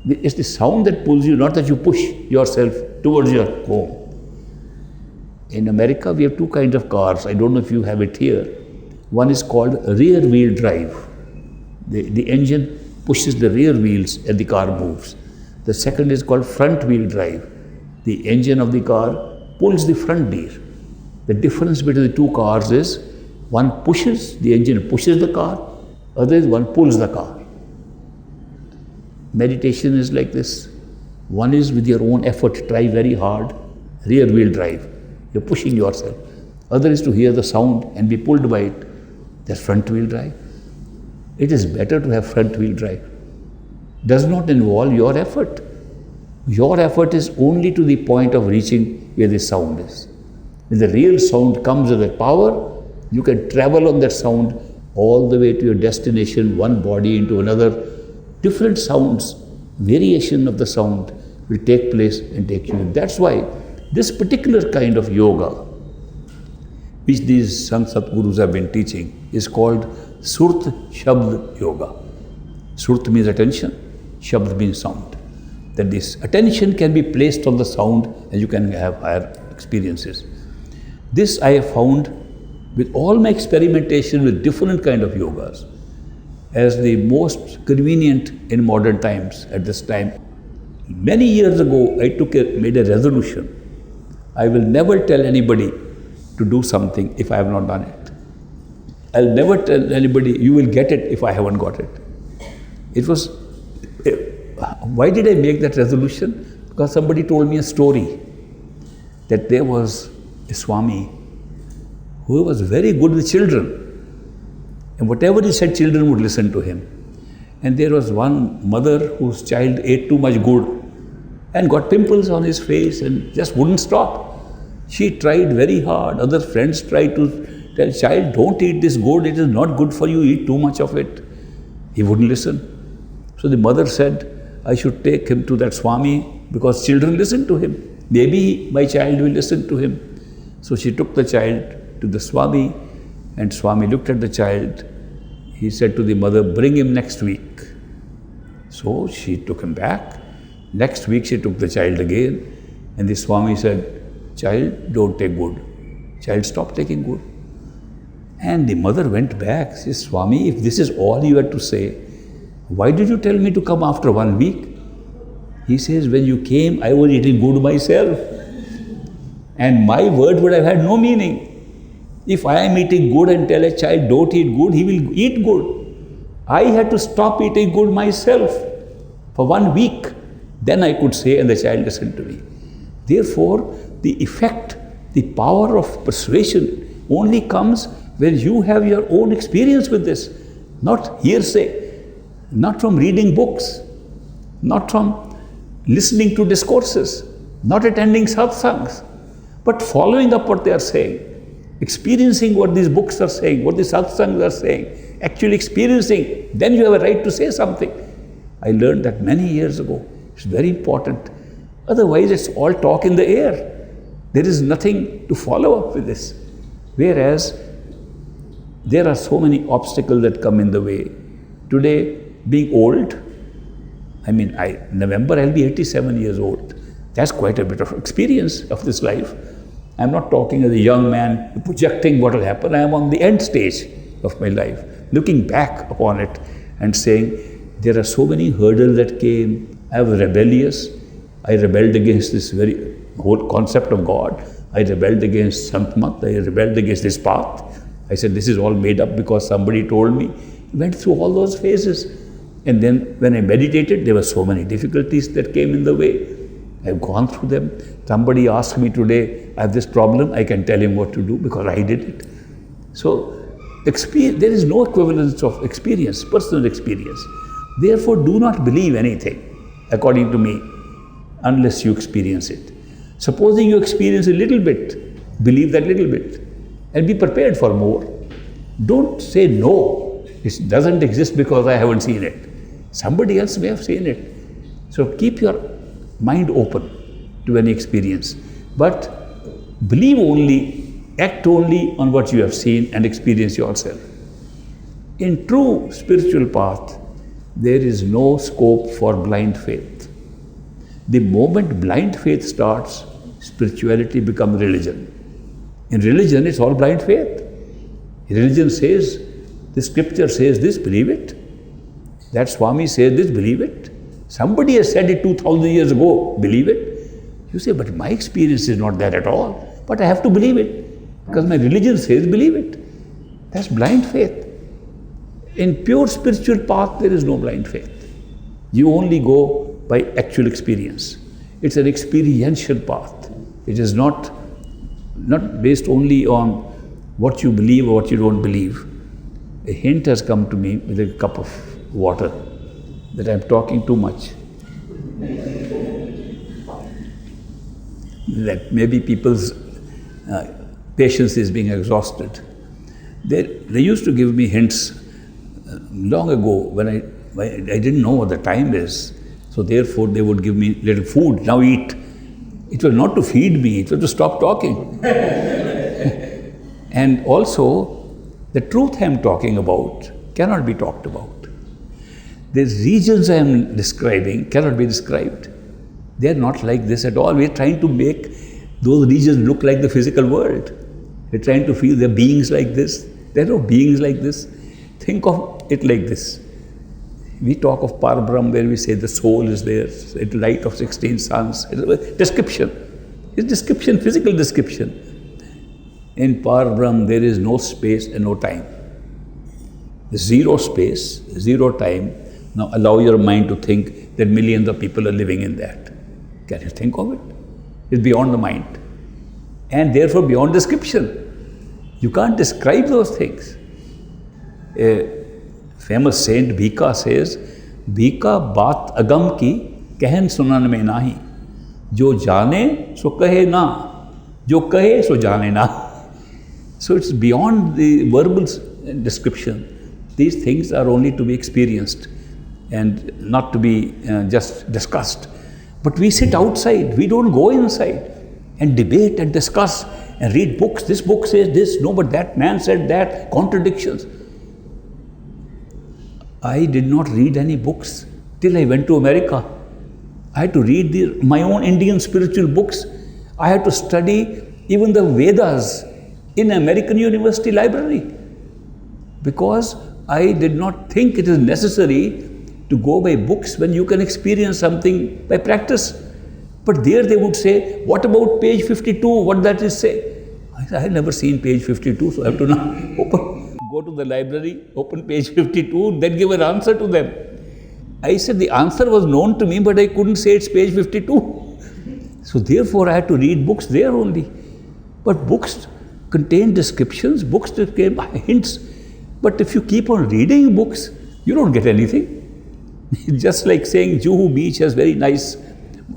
Speaker 1: It's the sound that pulls you, not that you push yourself towards your home. In America, we have two kinds of cars. I don't know if you have it here. One is called rear wheel drive. The engine pushes the rear wheels and the car moves. The second is called front wheel drive. The engine of the car pulls the front gear. The difference between the two cars is one pushes, the engine pushes the car, other is one pulls the car. Meditation is like this. One is with your own effort, try very hard, rear wheel drive. You're pushing yourself. Other is to hear the sound and be pulled by it. That's front wheel drive. It is better to have front wheel drive. Does not involve your effort. Your effort is only to the point of reaching where the sound is. When the real sound comes with the power, you can travel on that sound all the way to your destination, one body into another. Different sounds, variation of the sound will take place and take you in. That's why this particular kind of yoga, which these Sant Satgurus have been teaching, is called Surt Shabd Yoga. Surt means attention, Shabd means sound. That this attention can be placed on the sound and you can have higher experiences. This I have found with all my experimentation with different kind of yogas as the most convenient in modern times at this time. Many years ago, I made a resolution. I will never tell anybody to do something if I have not done it. I'll never tell anybody, you will get it if I haven't got it. Why did I make that resolution? Because somebody told me a story that there was a Swami who was very good with children. And whatever he said, children would listen to him. And there was one mother whose child ate too much gur and got pimples on his face and just wouldn't stop. She tried very hard. Other friends tried to tell, child, don't eat this gur, it is not good for you, eat too much of it. He wouldn't listen. So the mother said, I should take him to that Swami because children listen to him. Maybe my child will listen to him. So she took the child to the Swami, and Swami looked at the child. He said to the mother, bring him next week. So she took him back. Next week she took the child again, and the Swami said, child, don't take good. Child, stop taking good. And the mother went back. She said, Swami, if this is all you had to say, why did you tell me to come after 1 week? He says, when you came, I was eating good myself. And my word would have had no meaning. If I am eating good and tell a child, don't eat good, he will eat good. I had to stop eating good myself for 1 week. Then I could say, and the child listened to me. Therefore, the effect, the power of persuasion only comes when you have your own experience with this. Not hearsay, not from reading books, not from listening to discourses, not attending satsangs, but following up what they are saying, experiencing what these books are saying, what the satsangs are saying, actually experiencing, then you have a right to say something. I learned that many years ago. It's very important. Otherwise, it's all talk in the air. There is nothing to follow up with this. Whereas, there are so many obstacles that come in the way. Today, being old, November I'll be 87 years old. That's quite a bit of experience of this life. I'm not talking as a young man projecting what will happen. I am on the end stage of my life, looking back upon it and saying, there are so many hurdles that came. I was rebellious. I rebelled against this very whole concept of God. I rebelled against Santmat. I rebelled against this path. I said, this is all made up because somebody told me. Went through all those phases. And then when I meditated, there were so many difficulties that came in the way. I've gone through them. Somebody asked me today, I have this problem, I can tell him what to do because I did it. So, there is no equivalence of experience, personal experience. Therefore, do not believe anything, according to me, unless you experience it. Supposing you experience a little bit, believe that little bit, and be prepared for more. Don't say no, it doesn't exist because I haven't seen it. Somebody else may have seen it. So keep your mind open to any experience. But believe only, act only on what you have seen and experience yourself. In true spiritual path, there is no scope for blind faith. The moment blind faith starts, spirituality becomes religion. In religion, it's all blind faith. Religion says, the scripture says this, believe it. That Swami says this, believe it. Somebody has said it 2000 years ago, believe it. You say, but my experience is not that at all. But I have to believe it, because my religion says believe it. That's blind faith. In pure spiritual path, there is no blind faith. You only go by actual experience. It's an experiential path. It is not based only on what you believe or what you don't believe. A hint has come to me with a cup of water that I'm talking too much. That maybe people's patience is being exhausted. They used to give me hints long ago when I didn't know what the time is. So therefore they would give me little food, now eat. It was not to feed me, it was to stop talking. And also, the truth I am talking about cannot be talked about. The regions I am describing cannot be described. They are not like this at all. We are trying to make those regions look like the physical world. We are trying to feel there are beings like this. There are no beings like this. Think of it like this. We talk of Parbrahm where we say the soul is there, it's light of 16 suns. It's a description. It's description, physical description. In Parbrahm there is no space and no time. Zero space, zero time. Now allow your mind to think that millions of people are living in that. Can you think of it? It's beyond the mind. And therefore beyond description. You can't describe those things. A famous saint Bhika says, Bhika baat agam ki kehen sunan mein nahi. Jo jane so kahe na. Jo kahe so jane na. So it's beyond the verbal description. These things are only to be experienced and not to be just discussed. But we sit outside, we don't go inside and debate and discuss and read books. This book says this, no, but that man said that, contradictions. I did not read any books till I went to America. I had to read my own Indian spiritual books. I had to study even the Vedas in American University Library because I did not think it is necessary to go by books when you can experience something by practice. But there they would say, what about page 52? What that is say? I said, I have never seen page 52, so I have to now go to the library, open page 52, then give an answer to them. I said, the answer was known to me, but I couldn't say it's page 52. So therefore, I had to read books there only. But books contain descriptions, books contain hints. But if you keep on reading books, you don't get anything. Just like saying Juhu Beach has very nice,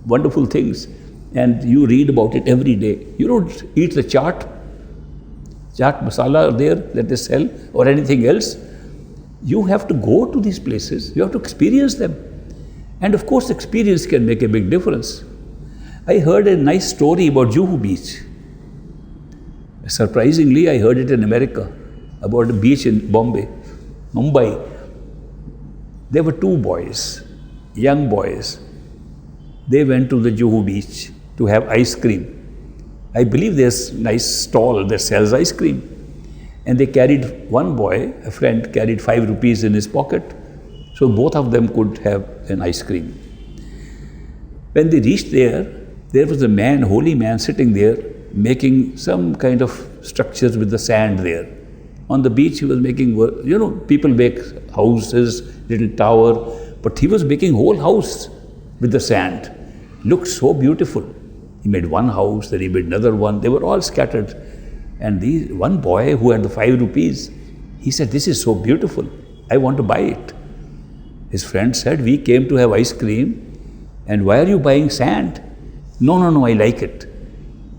Speaker 1: wonderful things, and you read about it every day. You don't eat the chaat masala there that they sell or anything else. You have to go to these places, you have to experience them. And of course, experience can make a big difference. I heard a nice story about Juhu Beach. Surprisingly, I heard it in America, about a beach in Mumbai. There were two boys, young boys. They went to the Juhu Beach to have ice cream. I believe there's a nice stall that sells ice cream. And they carried, one boy, a friend, carried 5 rupees in his pocket. So both of them could have an ice cream. When they reached there was a man, holy man, sitting there, making some kind of structures with the sand there. On the beach, he was making, people make houses, little tower, but he was making whole house with the sand. Looked so beautiful. He made one house, then he made another one. They were all scattered. And one boy who had the 5 rupees, he said, this is so beautiful. I want to buy it. His friend said, we came to have ice cream, and why are you buying sand? No, I like it.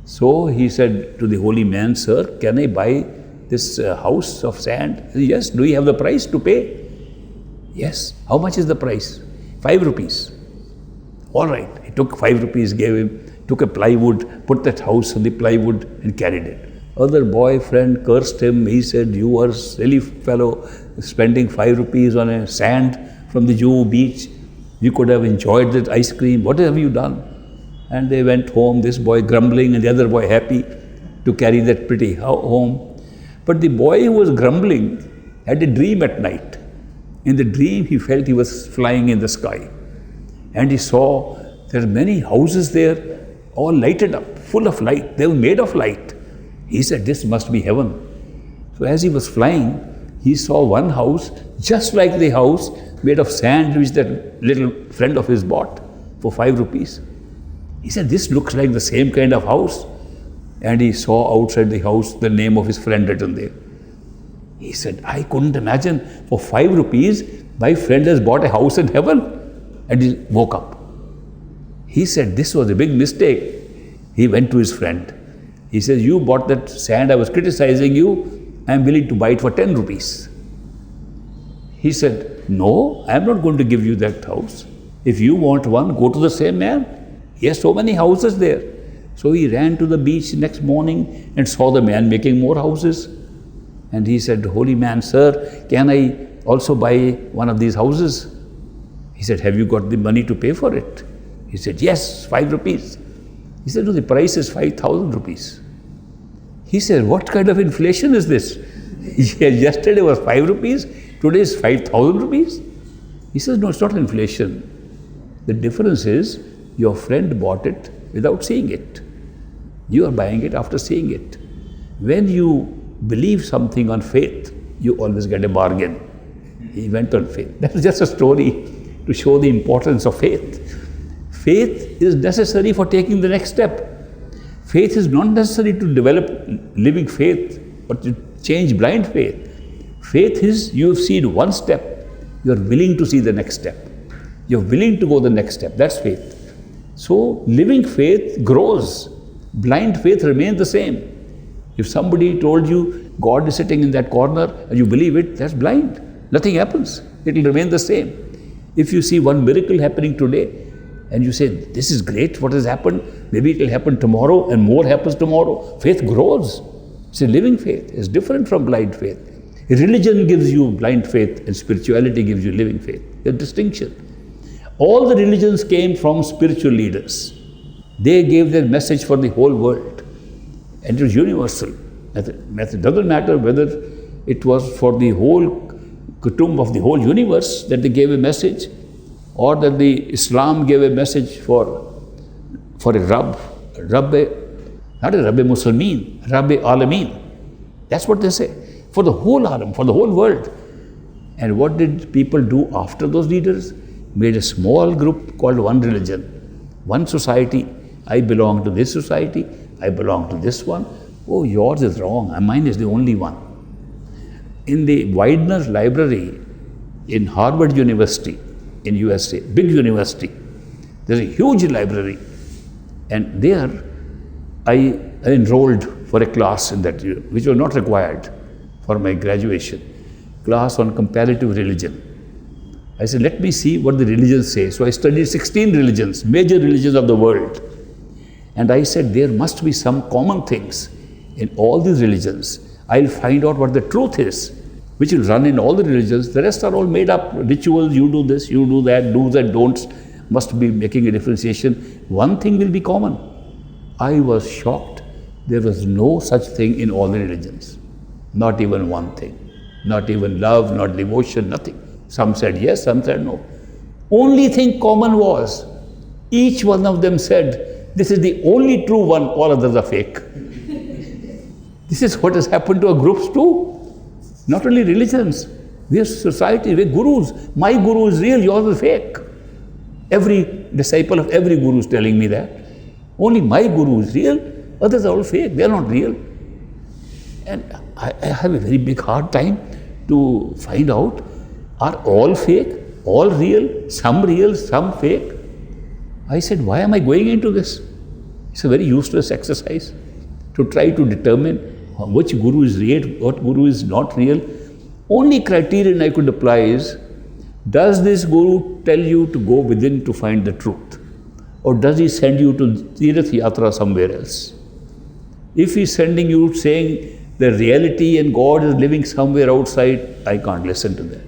Speaker 1: So he said to the holy man, sir, can I buy this house of sand? Said, yes. Do you have the price to pay? Yes. How much is the price? 5 rupees. All right. He took 5 rupees, gave him, took a plywood, put that house on the plywood and carried it. Other boyfriend cursed him. He said, you are a silly fellow, spending 5 rupees on a sand from the Juhu Beach. You could have enjoyed that ice cream. What have you done? And they went home, this boy grumbling and the other boy happy to carry that pretty home. But the boy who was grumbling had a dream at night. In the dream, he felt he was flying in the sky. And he saw there are many houses there, all lighted up, full of light. They were made of light. He said, this must be heaven. So as he was flying, he saw one house, just like the house made of sand, which that little friend of his bought for 5 rupees. He said, this looks like the same kind of house. And he saw outside the house the name of his friend written there. He said, I couldn't imagine, for 5 rupees, my friend has bought a house in heaven. And he woke up. He said, this was a big mistake. He went to his friend. He says, you bought that sand, I was criticizing you, I am willing to buy it for 10 rupees. He said, no, I am not going to give you that house. If you want one, go to the same man. He has so many houses there. So he ran to the beach next morning and saw the man making more houses. And he said, holy man, sir, can I also buy one of these houses? He said, have you got the money to pay for it? He said, yes, 5 rupees. He said, no, the price is 5,000 rupees. He said, what kind of inflation is this? Yesterday was 5 rupees, today is 5,000 rupees. He says, no, it's not inflation. The difference is your friend bought it without seeing it. You are buying it after seeing it. When you believe something on faith, you always get a bargain. He went on faith. That is just a story to show the importance of faith. Faith is necessary for taking the next step. Faith is not necessary to develop living faith or to change blind faith. Faith is you have seen one step, you are willing to see the next step. You are willing to go the next step. That's faith. So living faith grows. Blind faith remains the same. If somebody told you God is sitting in that corner and you believe it, that's blind. Nothing happens. It will remain the same. If you see one miracle happening today and you say, this is great, what has happened? Maybe it will happen tomorrow and more happens tomorrow. Faith grows. It's a living faith. It's different from blind faith. Religion gives you blind faith and spirituality gives you living faith. There's a distinction. All the religions came from spiritual leaders. They gave their message for the whole world. And it was universal. It doesn't matter whether it was for the whole kutum of the whole universe that they gave a message, or that the Islam gave a message for for a Rabbe, not a Rabbe Muslimin, Rabbe Alameen. That's what they say. For the whole Alam, for the whole world. And what did people do after those leaders? Made a small group called one religion, one society. I belong to this society, I belong to this one. Oh, yours is wrong, mine is the only one. In the Widener's library in Harvard University in USA, big university, there's a huge library. And there I enrolled for a class in that year, which was not required for my graduation, class on comparative religion. I said, let me see what the religions say. So I studied 16 religions, major religions of the world. And I said, there must be some common things in all these religions. I'll find out what the truth is, which will run in all the religions. The rest are all made up rituals. You do this, you do that, do's and don'ts must be making a differentiation. One thing will be common. I was shocked. There was no such thing in all the religions. Not even one thing. Not even love, not devotion, nothing. Some said yes, some said no. Only thing common was, each one of them said, this is the only true one, all others are fake. This is what has happened to our groups too. Not only religions, we are society, we are gurus. My guru is real, yours is fake. Every disciple of every guru is telling me that. Only my guru is real, others are all fake, they are not real. And I have a very big hard time to find out, are all fake, all real, some fake? I said, why am I going into this? It's a very useless exercise to try to determine which guru is real, what guru is not real. Only criterion I could apply is, does this guru tell you to go within to find the truth? Or does he send you to Tirath Yatra somewhere else? If he's sending you saying the reality and God is living somewhere outside, I can't listen to that.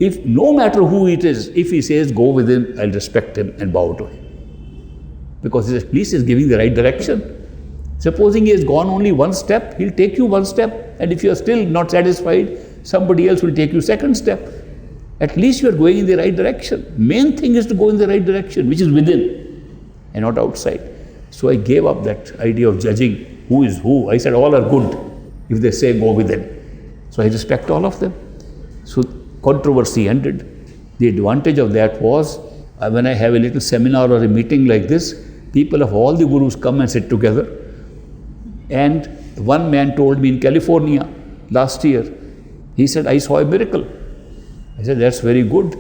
Speaker 1: If no matter who it is, if he says go within, I'll respect him and bow to him. Because at least he's giving the right direction. Supposing he has gone only one step, he'll take you one step, and if you're still not satisfied, somebody else will take you second step. At least you're going in the right direction. Main thing is to go in the right direction, which is within and not outside. So I gave up that idea of judging who is who. I said all are good if they say go within. So I respect all of them. So controversy ended. The advantage of that was when I have a little seminar or a meeting like this, people of all the gurus come and sit together. And one man told me in California last year, he said, I saw a miracle. I said, that's very good.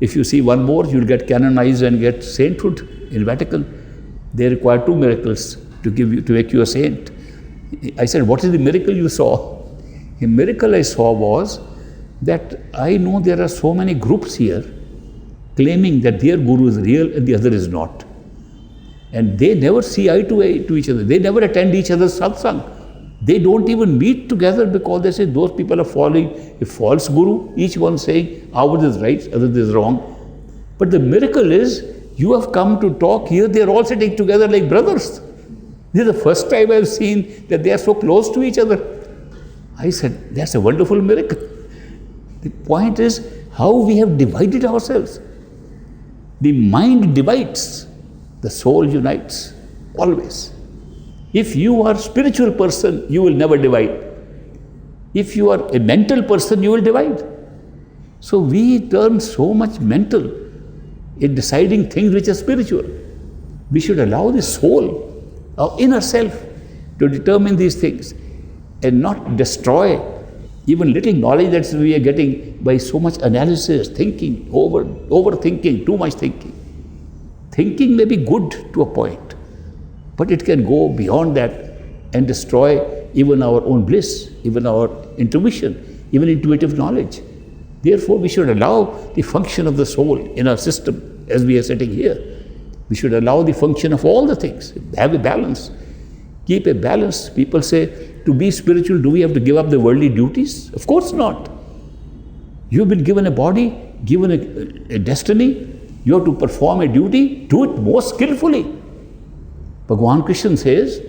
Speaker 1: If you see one more, you'll get canonized and get sainthood in Vatican. They require 2 miracles to make you a saint. I said, what is the miracle you saw? A miracle I saw was that I know there are so many groups here claiming that their guru is real and the other is not. And they never see eye to each other. They never attend each other's satsang. They don't even meet together because they say those people are following a false guru, each one saying ours is right, others is wrong. But the miracle is, you have come to talk here, they are all sitting together like brothers. This is the first time I have seen that they are so close to each other. I said, that's a wonderful miracle. The point is how we have divided ourselves. The mind divides, the soul unites, always. If you are a spiritual person, you will never divide. If you are a mental person, you will divide. So we turn so much mental in deciding things which are spiritual. We should allow the soul, our inner self, to determine these things and not destroy even little knowledge that we are getting by so much analysis, thinking, overthinking, too much thinking. Thinking may be good to a point, but it can go beyond that and destroy even our own bliss, even our intuition, even intuitive knowledge. Therefore, we should allow the function of the soul in our system as we are sitting here. We should allow the function of all the things, have a balance, keep a balance. People say, to be spiritual, do we have to give up the worldly duties? Of course not. You've been given a body, given a destiny, you have to perform a duty, do it most skillfully. Bhagavan Krishna says,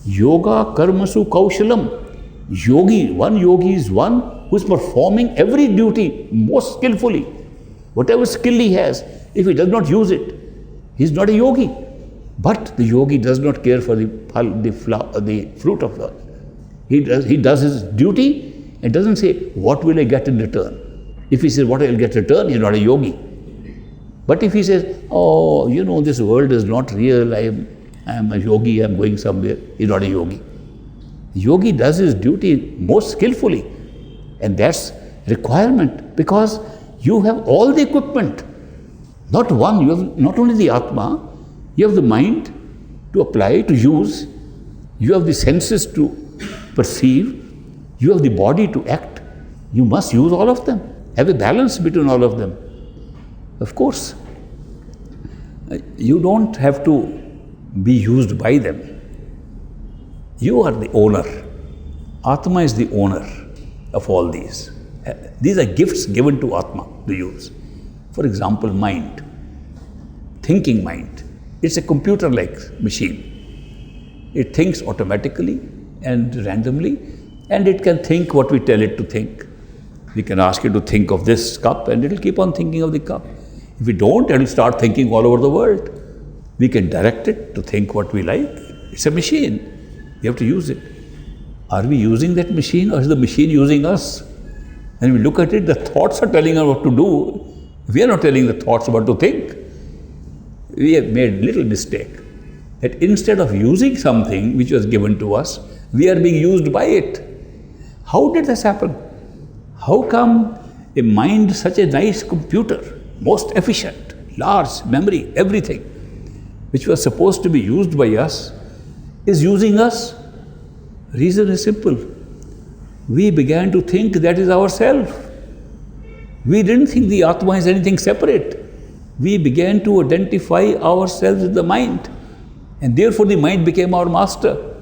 Speaker 1: Yoga karmasu kaushalam. One yogi is one who is performing every duty most skillfully. Whatever skill he has, if he does not use it, he is not a yogi. But the yogi does not care for the fruit of the. He does his duty and doesn't say, what will I get in return? If he says, what I'll get in return, he's not a yogi. But if he says, oh, this world is not real, I am a yogi, I'm going somewhere, he's not a yogi. Yogi does his duty most skillfully, and that's requirement, because you have all the equipment. Not one, you have not only the Atma, you have the mind to apply, to use, you have the senses to perceive, you have the body to act. You must use all of them, have a balance between all of them. Of course, you don't have to be used by them. You are the owner. Atma is the owner of all these. These are gifts given to Atma to use. For example, mind, thinking mind. It's a computer-like machine. It thinks automatically and randomly, and it can think what we tell it to think. We can ask it to think of this cup, and it will keep on thinking of the cup. If we don't, it will start thinking all over the world. We can direct it to think what we like. It's a machine. We have to use it. Are we using that machine, or is the machine using us? And we look at it, the thoughts are telling us what to do. We are not telling the thoughts what to think. We have made a little mistake. That instead of using something which was given to us, we are being used by it. How did this happen? How come a mind, such a nice computer, most efficient, large memory, everything, which was supposed to be used by us, is using us? Reason is simple. We began to think that is ourself. We didn't think the Atma is anything separate. We began to identify ourselves with the mind, and therefore the mind became our master.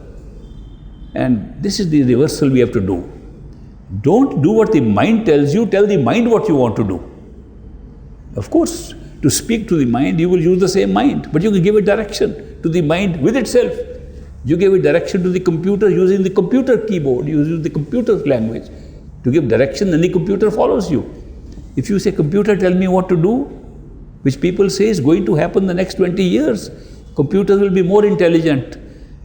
Speaker 1: And this is the reversal we have to do. Don't do what the mind tells you, tell the mind what you want to do. Of course, to speak to the mind, you will use the same mind, but you can give a direction to the mind with itself. You give a direction to the computer using the computer keyboard, you use the computer language to give direction, and the computer follows you. If you say, computer, tell me what to do, which people say is going to happen the next 20 years, computers will be more intelligent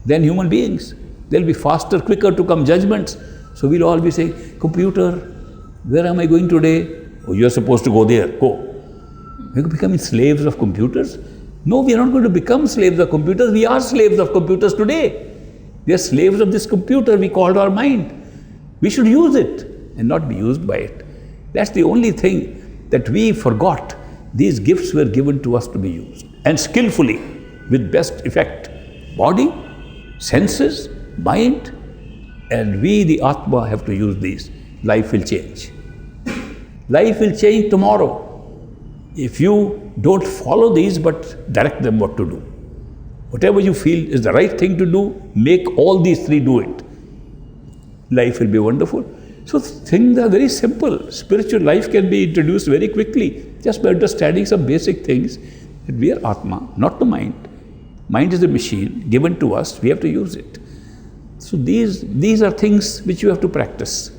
Speaker 1: than human beings. They'll be faster, quicker to come judgments. So we'll all be saying, computer, where am I going today? Oh, you're supposed to go there, go. We're becoming slaves of computers? No, we are not going to become slaves of computers. We are slaves of computers today. We are slaves of this computer we called our mind. We should use it and not be used by it. That's the only thing that we forgot. These gifts were given to us to be used, and skillfully, with best effect. Body, senses, mind, and we, the Atma, have to use these. Life will change. Life will change tomorrow if you don't follow these but direct them what to do. Whatever you feel is the right thing to do, make all these three do it. Life will be wonderful. So things are very simple. Spiritual life can be introduced very quickly just by understanding some basic things, that we are Atma, not the mind. Mind is a machine given to us, we have to use it. So these are things which you have to practice.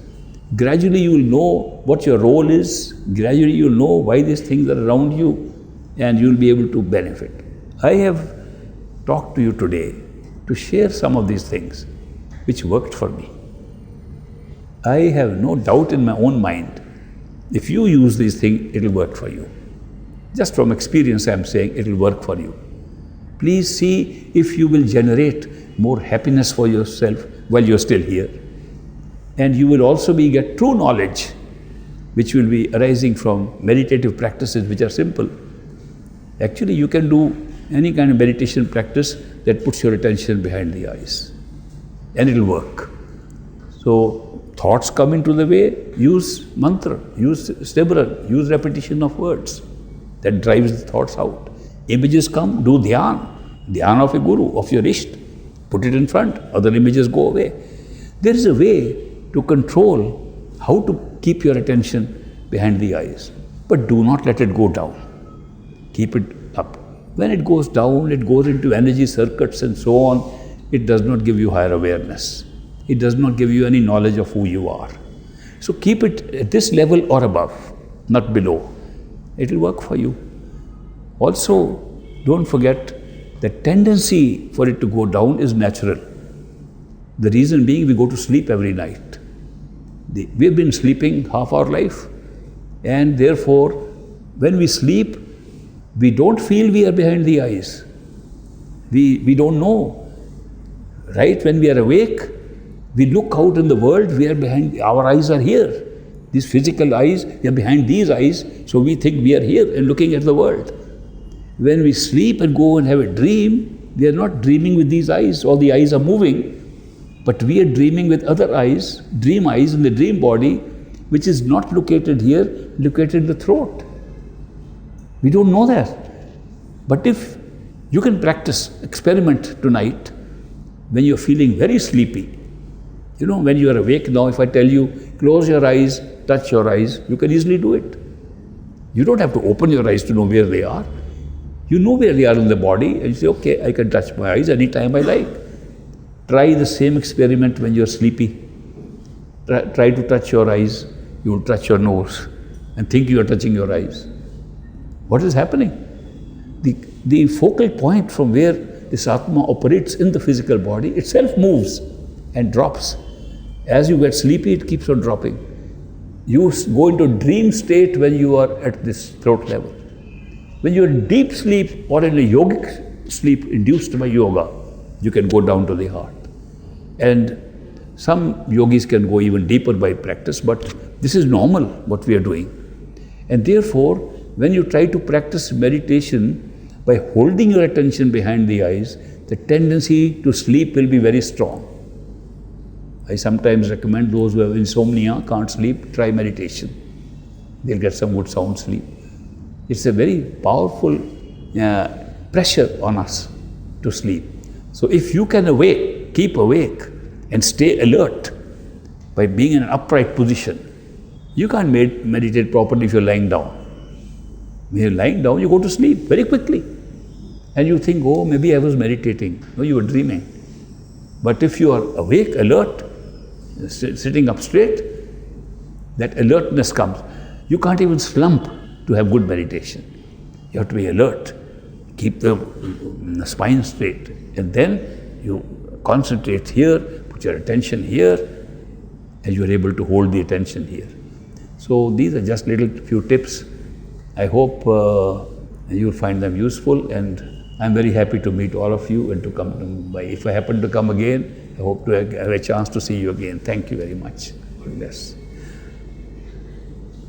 Speaker 1: Gradually you will know what your role is, gradually you will know why these things are around you, and you will be able to benefit. I have talked to you today to share some of these things which worked for me. I have no doubt in my own mind, if you use these things, it will work for you. Just from experience I am saying, it will work for you. Please see if you will generate more happiness for yourself while you are still here. And you will also get true knowledge, which will be arising from meditative practices which are simple. Actually, you can do any kind of meditation practice that puts your attention behind the eyes, and it will work. So, thoughts come into the way, use mantra, use Simran, use repetition of words. That drives the thoughts out. Images come, do dhyan of a guru, of your Isht. Put it in front, other images go away. There is a way to control how to keep your attention behind the eyes. But do not let it go down. Keep it up. When it goes down, it goes into energy circuits and so on. It does not give you higher awareness. It does not give you any knowledge of who you are. So keep it at this level or above, not below. It will work for you. Also, don't forget The tendency for it to go down is natural. The reason being, we go to sleep every night. We've been sleeping half our life, and therefore, when we sleep, we don't feel we are behind the eyes. We don't know. Right? When we are awake, we look out in the world, we are behind, our eyes are here. These physical eyes, they are behind these eyes, so we think we are here and looking at the world. When we sleep and go and have a dream, we are not dreaming with these eyes. All the eyes are moving, but we are dreaming with other eyes, dream eyes in the dream body, which is not located here, located in the throat. We don't know that. But if you can practice, experiment tonight, when you're feeling very sleepy, you know, when you are awake now, if I tell you, close your eyes, touch your eyes, you can easily do it. You don't have to open your eyes to know where they are. You know where they are in the body, and you say, okay, I can touch my eyes anytime I like. Try the same experiment when you're sleepy. Try to touch your eyes, you will touch your nose and think you are touching your eyes. What is happening? The focal point from where this Atma operates in the physical body itself moves and drops. As you get sleepy, it keeps on dropping. You go into a dream state when you are at this throat level. When you are in deep sleep or in a yogic sleep induced by yoga, you can go down to the heart. And some yogis can go even deeper by practice, but this is normal what we are doing. And therefore, when you try to practice meditation by holding your attention behind the eyes, the tendency to sleep will be very strong. I sometimes recommend those who have insomnia, can't sleep, try meditation. They'll get some good sound sleep. It's a very powerful pressure on us to sleep. So if you can keep awake and stay alert by being in an upright position, you can't meditate properly if you're lying down. When you're lying down, you go to sleep very quickly. And you think, oh, maybe I was meditating. No, you were dreaming. But if you are awake, alert, sitting up straight, that alertness comes. You can't even slump to have good meditation. You have to be alert. Keep the spine straight. And then you concentrate here, put your attention here, and you are able to hold the attention here. So these are just little few tips. I hope you'll find them useful, and I'm very happy to meet all of you and to come to Mumbai. If I happen to come again, I hope to have a chance to see you again. Thank you very much. God bless.